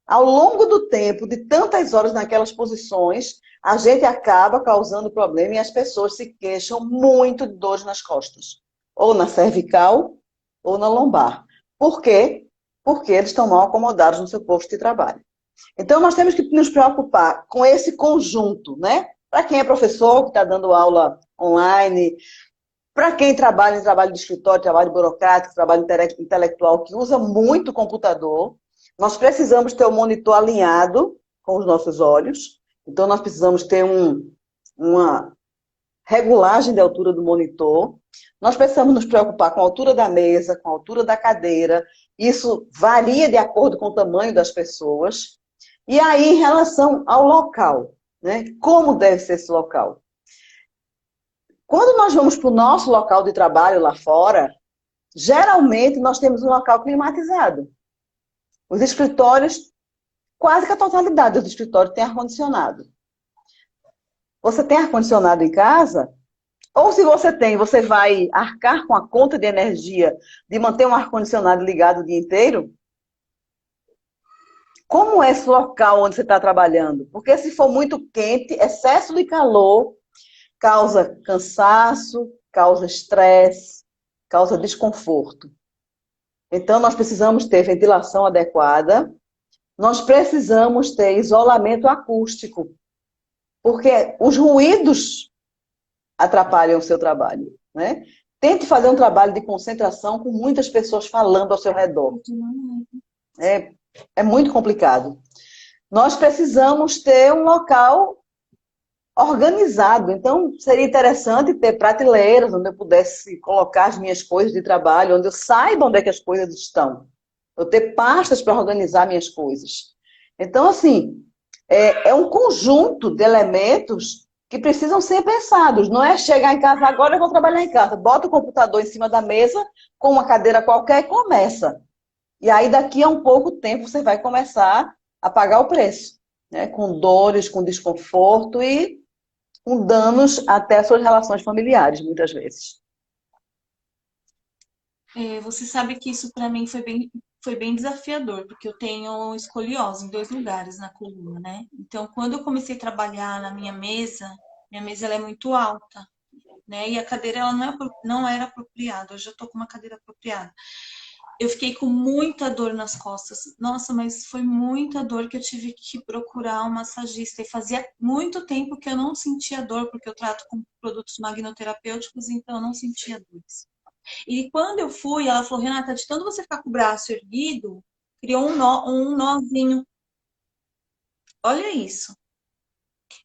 Ao longo do tempo, de tantas horas naquelas posições, a gente acaba causando problema e as pessoas se queixam muito de dores nas costas. Ou na cervical, ou na lombar. Por quê? Porque eles estão mal acomodados no seu posto de trabalho. Então, nós temos que nos preocupar com esse conjunto, né? Para quem é professor, que está dando aula online, para quem trabalha em trabalho de escritório, trabalho burocrático, trabalho intelectual, que usa muito computador, Nós precisamos ter o monitor alinhado com os nossos olhos. Então, nós precisamos ter uma regulagem de altura do monitor. Nós precisamos nos preocupar com a altura da mesa, com a altura da cadeira. Isso varia de acordo com o tamanho das pessoas. E aí, em relação ao local, né? Como deve ser esse local? Quando nós vamos para o nosso local de trabalho lá fora, geralmente nós temos um local climatizado. Os escritórios, quase que a totalidade dos escritórios tem ar-condicionado. Você tem ar-condicionado em casa? Ou se você tem, você vai arcar com a conta de energia de manter um ar-condicionado ligado o dia inteiro? Como é esse local onde você está trabalhando? Porque se for muito quente, excesso de calor causa cansaço, causa estresse, causa desconforto. Então, nós precisamos ter ventilação adequada, nós precisamos ter isolamento acústico, porque os ruídos atrapalham o seu trabalho, né? Tente fazer um trabalho de concentração com muitas pessoas falando ao seu redor. É muito complicado. Nós precisamos ter um local organizado. Então, seria interessante ter prateleiras onde eu pudesse colocar as minhas coisas de trabalho, onde eu saiba onde é que as coisas estão. Eu ter pastas para organizar minhas coisas. Então, assim, é um conjunto de elementos que precisam ser pensados. Não é chegar em casa, agora eu vou trabalhar em casa. Bota o computador em cima da mesa, com uma cadeira qualquer e começa. E aí, daqui a um pouco tempo, você vai começar a pagar o preço, né? Com dores, com desconforto e com danos até às suas relações familiares, muitas vezes. Você sabe que isso para mim foi bem desafiador, porque eu tenho escoliose em dois lugares na coluna, né? Então, quando eu comecei a trabalhar na minha mesa ela é muito alta, né? E a cadeira ela não era apropriada. Hoje eu tô com uma cadeira apropriada. Eu fiquei com muita dor nas costas. Nossa, mas foi muita dor que eu tive que procurar um massagista. E fazia muito tempo que eu não sentia dor, porque eu trato com produtos magnoterapêuticos, então eu não sentia dores. E quando eu fui, ela falou, Renata, de tanto você ficar com o braço erguido, criou um nozinho. Olha isso.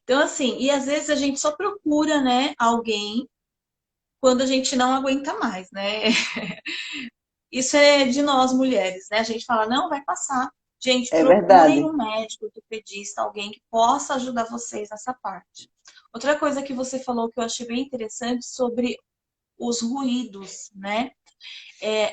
Então, assim, e às vezes a gente só procura, né, alguém quando a gente não aguenta mais, né? Isso é de nós mulheres, né? A gente fala, não, vai passar. Gente, É procurem verdade. um médico, ortopedista, alguém que possa ajudar vocês nessa parte. Outra coisa que você falou que eu achei bem interessante sobre os ruídos, né?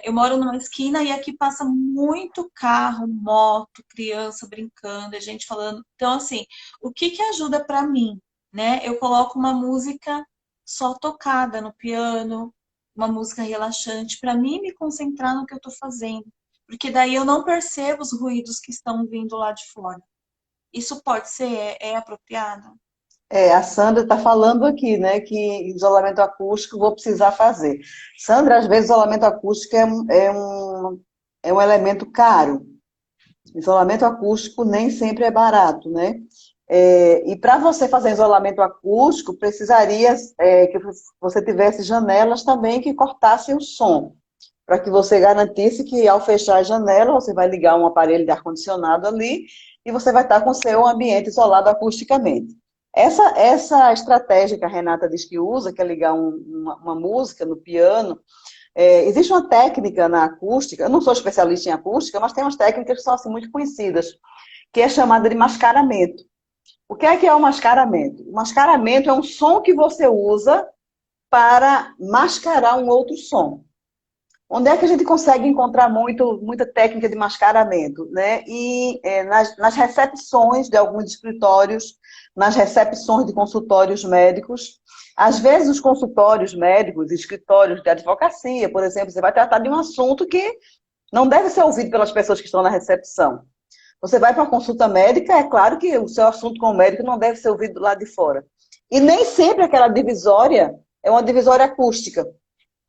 Eu moro numa esquina e aqui passa muito carro, moto, criança brincando, a gente falando. Então, assim, o que que ajuda para mim, né? Eu coloco uma música só tocada no piano, uma música relaxante, para mim me concentrar no que eu estou fazendo. Porque daí eu não percebo os ruídos que estão vindo lá de fora. Isso pode ser, é apropriado? A Sandra está falando aqui, né, que isolamento acústico vou precisar fazer. Sandra, às vezes isolamento acústico é um elemento caro. Isolamento acústico nem sempre é barato, né? E para você fazer isolamento acústico, precisaria que você tivesse janelas também que cortassem o som, para que você garantisse que ao fechar a janela, você vai ligar um aparelho de ar-condicionado ali e você vai estar com o seu ambiente isolado acusticamente. Essa estratégia que a Renata diz que usa, que é ligar uma música no piano, existe uma técnica na acústica, eu não sou especialista em acústica, mas tem umas técnicas que são assim, muito conhecidas, que é chamada de mascaramento. O que é o mascaramento? O mascaramento é um som que você usa para mascarar um outro som. Onde é que a gente consegue encontrar muita técnica de mascaramento, né? Nas recepções de alguns escritórios, nas recepções de consultórios médicos. Às vezes, os consultórios médicos, escritórios de advocacia, por exemplo, você vai tratar de um assunto que não deve ser ouvido pelas pessoas que estão na recepção. Você vai para uma consulta médica, é claro que o seu assunto com o médico não deve ser ouvido do lado de fora. E nem sempre aquela divisória é uma divisória acústica.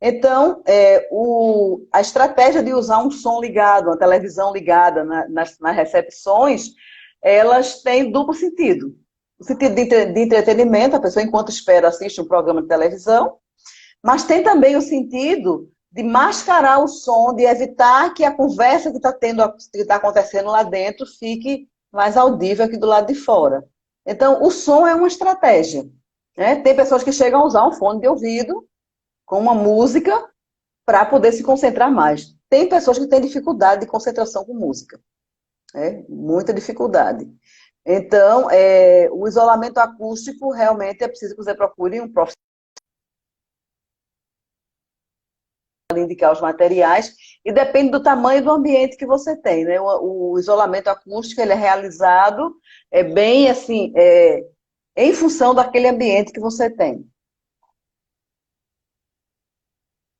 Então, a estratégia de usar um som ligado, uma televisão ligada nas recepções, elas têm duplo sentido. O sentido de entretenimento, a pessoa enquanto espera assiste um programa de televisão, mas tem também o sentido de mascarar o som, de evitar que a conversa que está acontecendo lá dentro fique mais audível aqui do lado de fora. Então, o som é uma estratégia, né? Tem pessoas que chegam a usar um fone de ouvido com uma música para poder se concentrar mais. Tem pessoas que têm dificuldade de concentração com música, né? Muita dificuldade. Então, o isolamento acústico realmente é preciso que você procure um profissional para indicar os materiais, e depende do tamanho do ambiente que você tem, né? O isolamento acústico ele é realizado bem assim, em função daquele ambiente que você tem.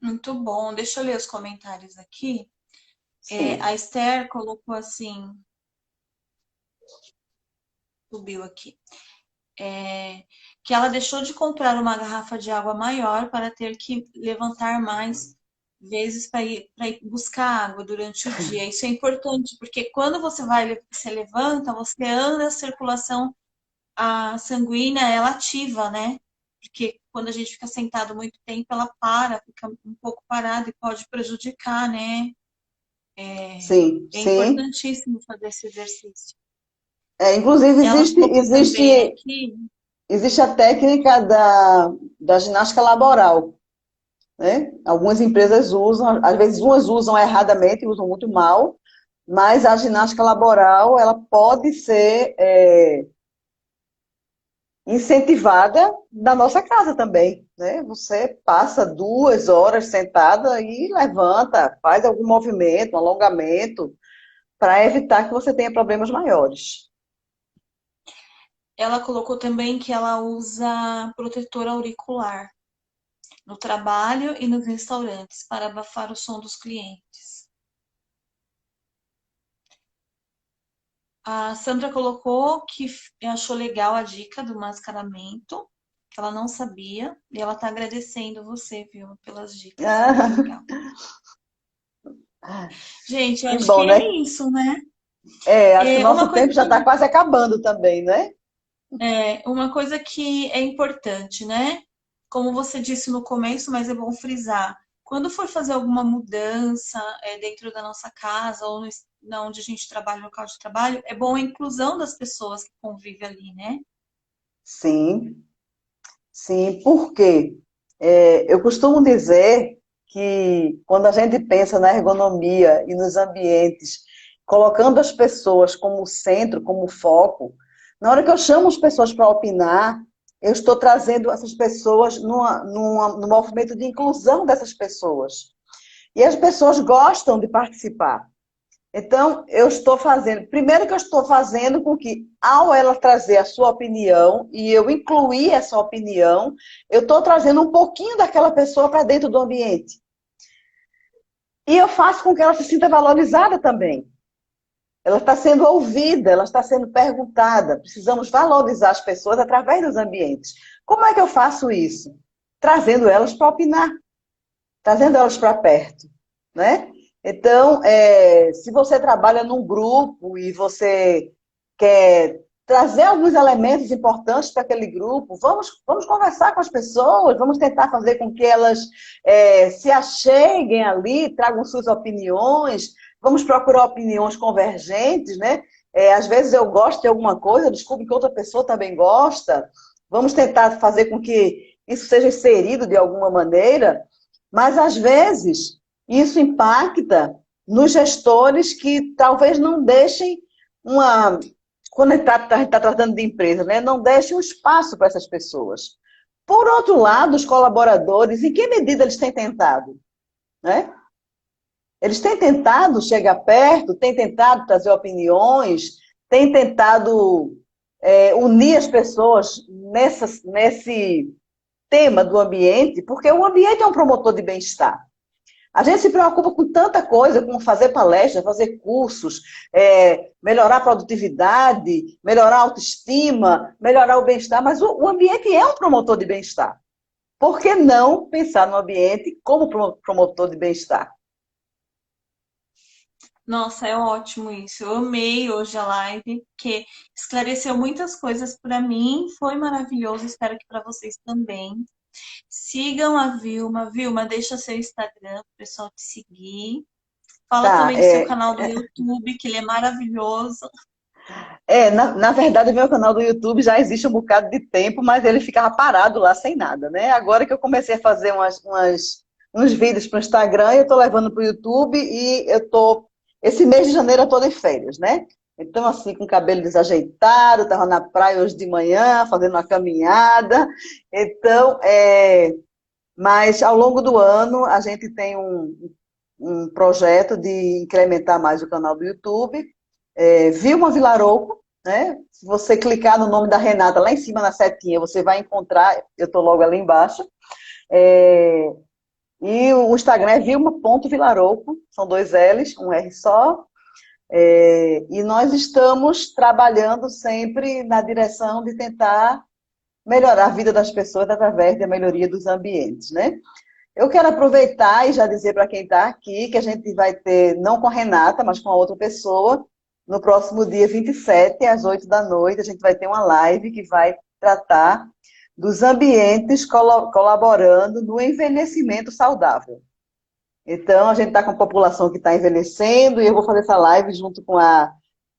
Muito bom. Deixa eu ler os comentários aqui. A Sim. Esther colocou assim, subiu aqui, que ela deixou de comprar uma garrafa de água maior para ter que levantar mais vezes para ir buscar água durante o dia. Isso é importante, porque quando você levanta, você anda, a circulação sanguínea, ela ativa, né? Porque quando a gente fica sentado muito tempo, ela fica um pouco parada e pode prejudicar, né? Sim, É sim. importantíssimo fazer esse exercício. Inclusive, Ela colocou também aqui, existe a técnica da ginástica laboral, né? Algumas empresas usam, às vezes umas usam erradamente, usam muito mal, mas a ginástica laboral ela pode ser incentivada na nossa casa também, né? Você passa 2 horas sentada e levanta, faz algum movimento, um alongamento, para evitar que você tenha problemas maiores. ela colocou também que ela usa protetor auricular no trabalho e nos restaurantes para abafar o som dos clientes. A Sandra colocou que achou legal a dica do mascaramento, que ela não sabia, e ela está agradecendo você, viu, pelas dicas. Muito legal. Gente, eu Que acho que bom, é né? isso, né? Acho que o Uma nosso coisa tempo já está quase acabando também, né? uma coisa que é importante, né? Como você disse no começo, mas é bom frisar. Quando for fazer alguma mudança dentro da nossa casa ou onde a gente trabalha, no local de trabalho, é bom a inclusão das pessoas que convivem ali, né? Sim, sim, por quê? Eu costumo dizer que quando a gente pensa na ergonomia e nos ambientes, colocando as pessoas como centro, como foco, na hora que eu chamo as pessoas para opinar, eu estou trazendo essas pessoas no movimento de inclusão dessas pessoas. E as pessoas gostam de participar. Então, eu estou fazendo, primeiro que eu estou fazendo com que, ao ela trazer a sua opinião, e eu incluir essa opinião, eu estou trazendo um pouquinho daquela pessoa para dentro do ambiente. E eu faço com que ela se sinta valorizada também. Ela está sendo ouvida, ela está sendo perguntada. Precisamos valorizar as pessoas através dos ambientes. Como é que eu faço isso? Trazendo elas para opinar, trazendo elas para perto, né? Então, se você trabalha num grupo e você quer trazer alguns elementos importantes para aquele grupo, vamos conversar com as pessoas, vamos tentar fazer com que elas se acheguem ali, tragam suas opiniões, vamos procurar opiniões convergentes, né? Às vezes eu gosto de alguma coisa, descubro que outra pessoa também gosta, vamos tentar fazer com que isso seja inserido de alguma maneira, mas, às vezes, isso impacta nos gestores que talvez não deixem uma. Quando a gente está tratando de empresa, né? Não deixem um espaço para essas pessoas. Por outro lado, os colaboradores, em que medida eles têm tentado? Né? Eles têm tentado chegar perto, têm tentado trazer opiniões, têm tentado unir as pessoas nesse tema do ambiente, porque o ambiente é um promotor de bem-estar. A gente se preocupa com tanta coisa, como fazer palestras, fazer cursos, melhorar a produtividade, melhorar a autoestima, melhorar o bem-estar, mas o ambiente é um promotor de bem-estar. Por que não pensar no ambiente como promotor de bem-estar? Nossa, é ótimo isso. Eu amei hoje a live, que esclareceu muitas coisas para mim, foi maravilhoso, espero que para vocês também. Sigam a Vilma. Vilma, deixa seu Instagram para o pessoal te seguir. Fala Tá, também do seu canal do YouTube, que ele é maravilhoso. na verdade, o meu canal do YouTube já existe um bocado de tempo, mas ele ficava parado lá sem nada, né? Agora que eu comecei a fazer uns vídeos para o Instagram, eu estou levando para o YouTube e esse mês de janeiro eu estou de férias, né? Então, assim, com o cabelo desajeitado, estava na praia hoje de manhã, fazendo uma caminhada. Então, mas ao longo do ano, a gente tem um projeto de incrementar mais o canal do YouTube. Vilma Vilarouco, né? Se você clicar no nome da Renata lá em cima na setinha, você vai encontrar, eu estou logo ali embaixo. É, e o Instagram é vilma.vilarouco, são dois L's, um R só. E nós estamos trabalhando sempre na direção de tentar melhorar a vida das pessoas através da melhoria dos ambientes, né? Eu quero aproveitar e já dizer para quem está aqui que a gente vai ter, não com a Renata, mas com a outra pessoa, no próximo dia 27, às 8 da noite, a gente vai ter uma live que vai tratar dos ambientes colaborando no envelhecimento saudável. Então, a gente está com a população que está envelhecendo e eu vou fazer essa live junto com a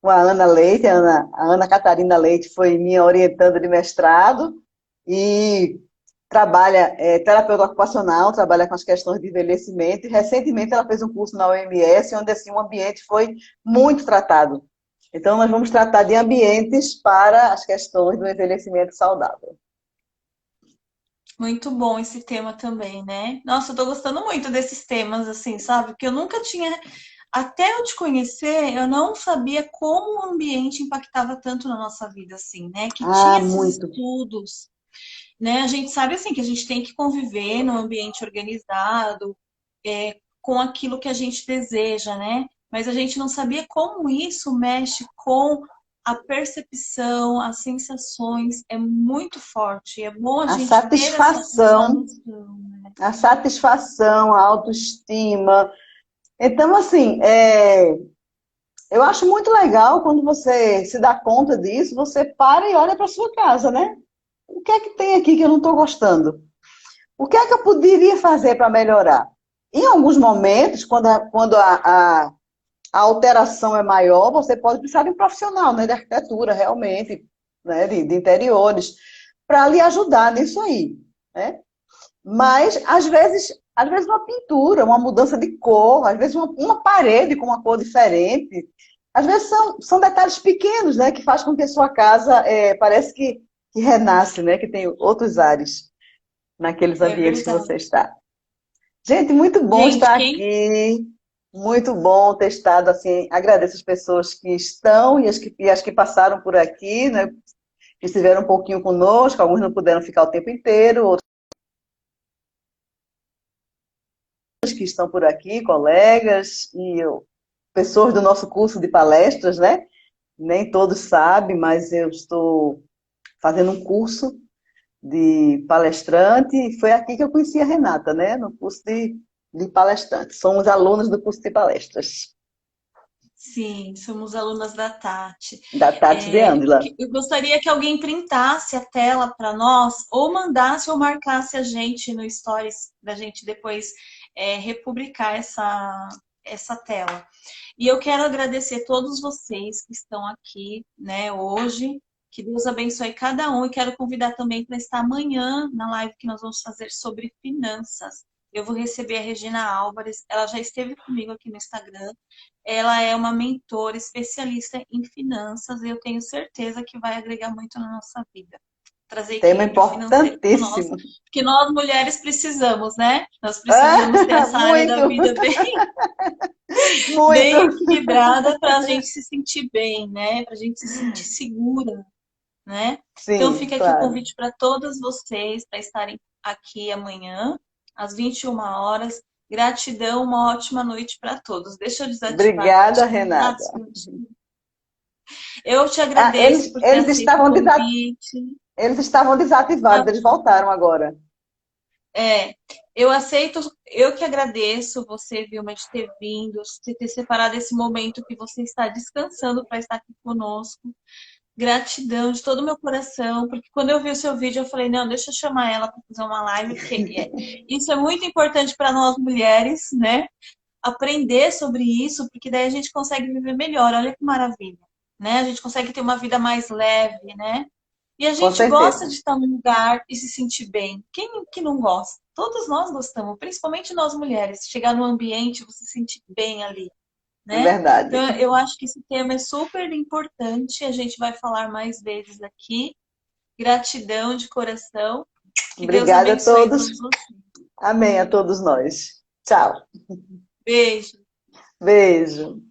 Ana Leite. A Ana Catarina Leite foi minha orientanda de mestrado e trabalha, terapeuta ocupacional, trabalha com as questões de envelhecimento e recentemente ela fez um curso na OMS onde assim, o ambiente foi muito tratado. Então, nós vamos tratar de ambientes para as questões do envelhecimento saudável. Muito bom esse tema também, né? Nossa, eu tô gostando muito desses temas, assim, sabe? Porque eu nunca tinha. Até eu te conhecer, eu não sabia como o ambiente impactava tanto na nossa vida, assim, né? Que Ah, tinha esses muito. estudos, né? A gente sabe, assim, que a gente tem que conviver num ambiente organizado, com aquilo que a gente deseja, né? Mas a gente não sabia como isso mexe com a percepção, as sensações, é muito forte. É bom a A gente ter essa satisfação, noção. a satisfação, a autoestima. Então, assim, eu acho muito legal quando você se dá conta disso, você para e olha para sua casa, né? O que é que tem aqui que eu não estou gostando? O que é que eu poderia fazer para melhorar? Em alguns momentos, a alteração é maior, você pode precisar de um profissional, né, de arquitetura, realmente, né, de interiores, para lhe ajudar nisso aí, né? Mas, às vezes uma pintura, uma mudança de cor, às vezes uma parede com uma cor diferente, às vezes são detalhes pequenos, né, que faz com que a sua casa parece que renasce, né, que tem outros ares naqueles É ambientes que verdade. você está. Gente, muito bom Gente, estar quem aqui. Muito bom ter estado assim. Agradeço as pessoas que estão e as que passaram por aqui, né? Que estiveram um pouquinho conosco. Alguns não puderam ficar o tempo inteiro, outros que estão por aqui, colegas pessoas do nosso curso de palestras, né? Nem todos sabem, mas eu estou fazendo um curso de palestrante e foi aqui que eu conheci a Renata, né? No curso de palestrante. Somos alunos do curso de palestras. sim, somos alunas da Tati. Da Tati de Ângela. Eu gostaria que alguém printasse a tela para nós, ou mandasse ou marcasse a gente no Stories, da gente depois republicar essa tela. E eu quero agradecer a todos vocês que estão aqui, né, hoje. Que Deus abençoe cada um e quero convidar também para estar amanhã na live que nós vamos fazer sobre finanças. Eu vou receber a Regina Álvares, ela já esteve comigo aqui no Instagram. Ela é uma mentora especialista em finanças e eu tenho certeza que vai agregar muito na nossa vida. Trazer Tema equilíbrio financeiro para nós, importantíssimo. porque nós mulheres precisamos, né? Nós precisamos ter essa área da Muito, vida bem muito. equilibrada para a gente se sentir bem, né? Para a gente se sentir segura, né? Então Sim, fica aqui o claro. convite para todas vocês para estarem aqui amanhã, às 21 horas. Gratidão, uma ótima noite para todos. Deixa eu desativar aqui os Obrigada, contatos. Renata. Eu te Ah, agradeço por ter aceito o convite. eles estavam desativados, eles voltaram agora. É, eu aceito, eu que agradeço você, Vilma, de ter vindo, de ter separado esse momento que você está descansando para estar aqui conosco. Gratidão de todo o meu coração, porque quando eu vi o seu vídeo, eu falei, não, deixa eu chamar ela para fazer uma live, porque isso é muito importante para nós mulheres, né? Aprender sobre isso, porque daí a gente consegue viver melhor. Olha que maravilha, né? A gente consegue ter uma vida mais leve, né? E a Com gente gosta certeza. de estar num lugar e se sentir bem. Quem que não gosta? Todos nós gostamos, principalmente nós mulheres. Chegar no ambiente, você se sentir bem ali, É né? verdade. Então, eu acho que esse tema é super importante. A gente vai falar mais vezes aqui. Gratidão de coração. Que Deus Obrigada a abençoe todos. todos vocês. Amém a todos nós. Tchau. Beijo. Beijo.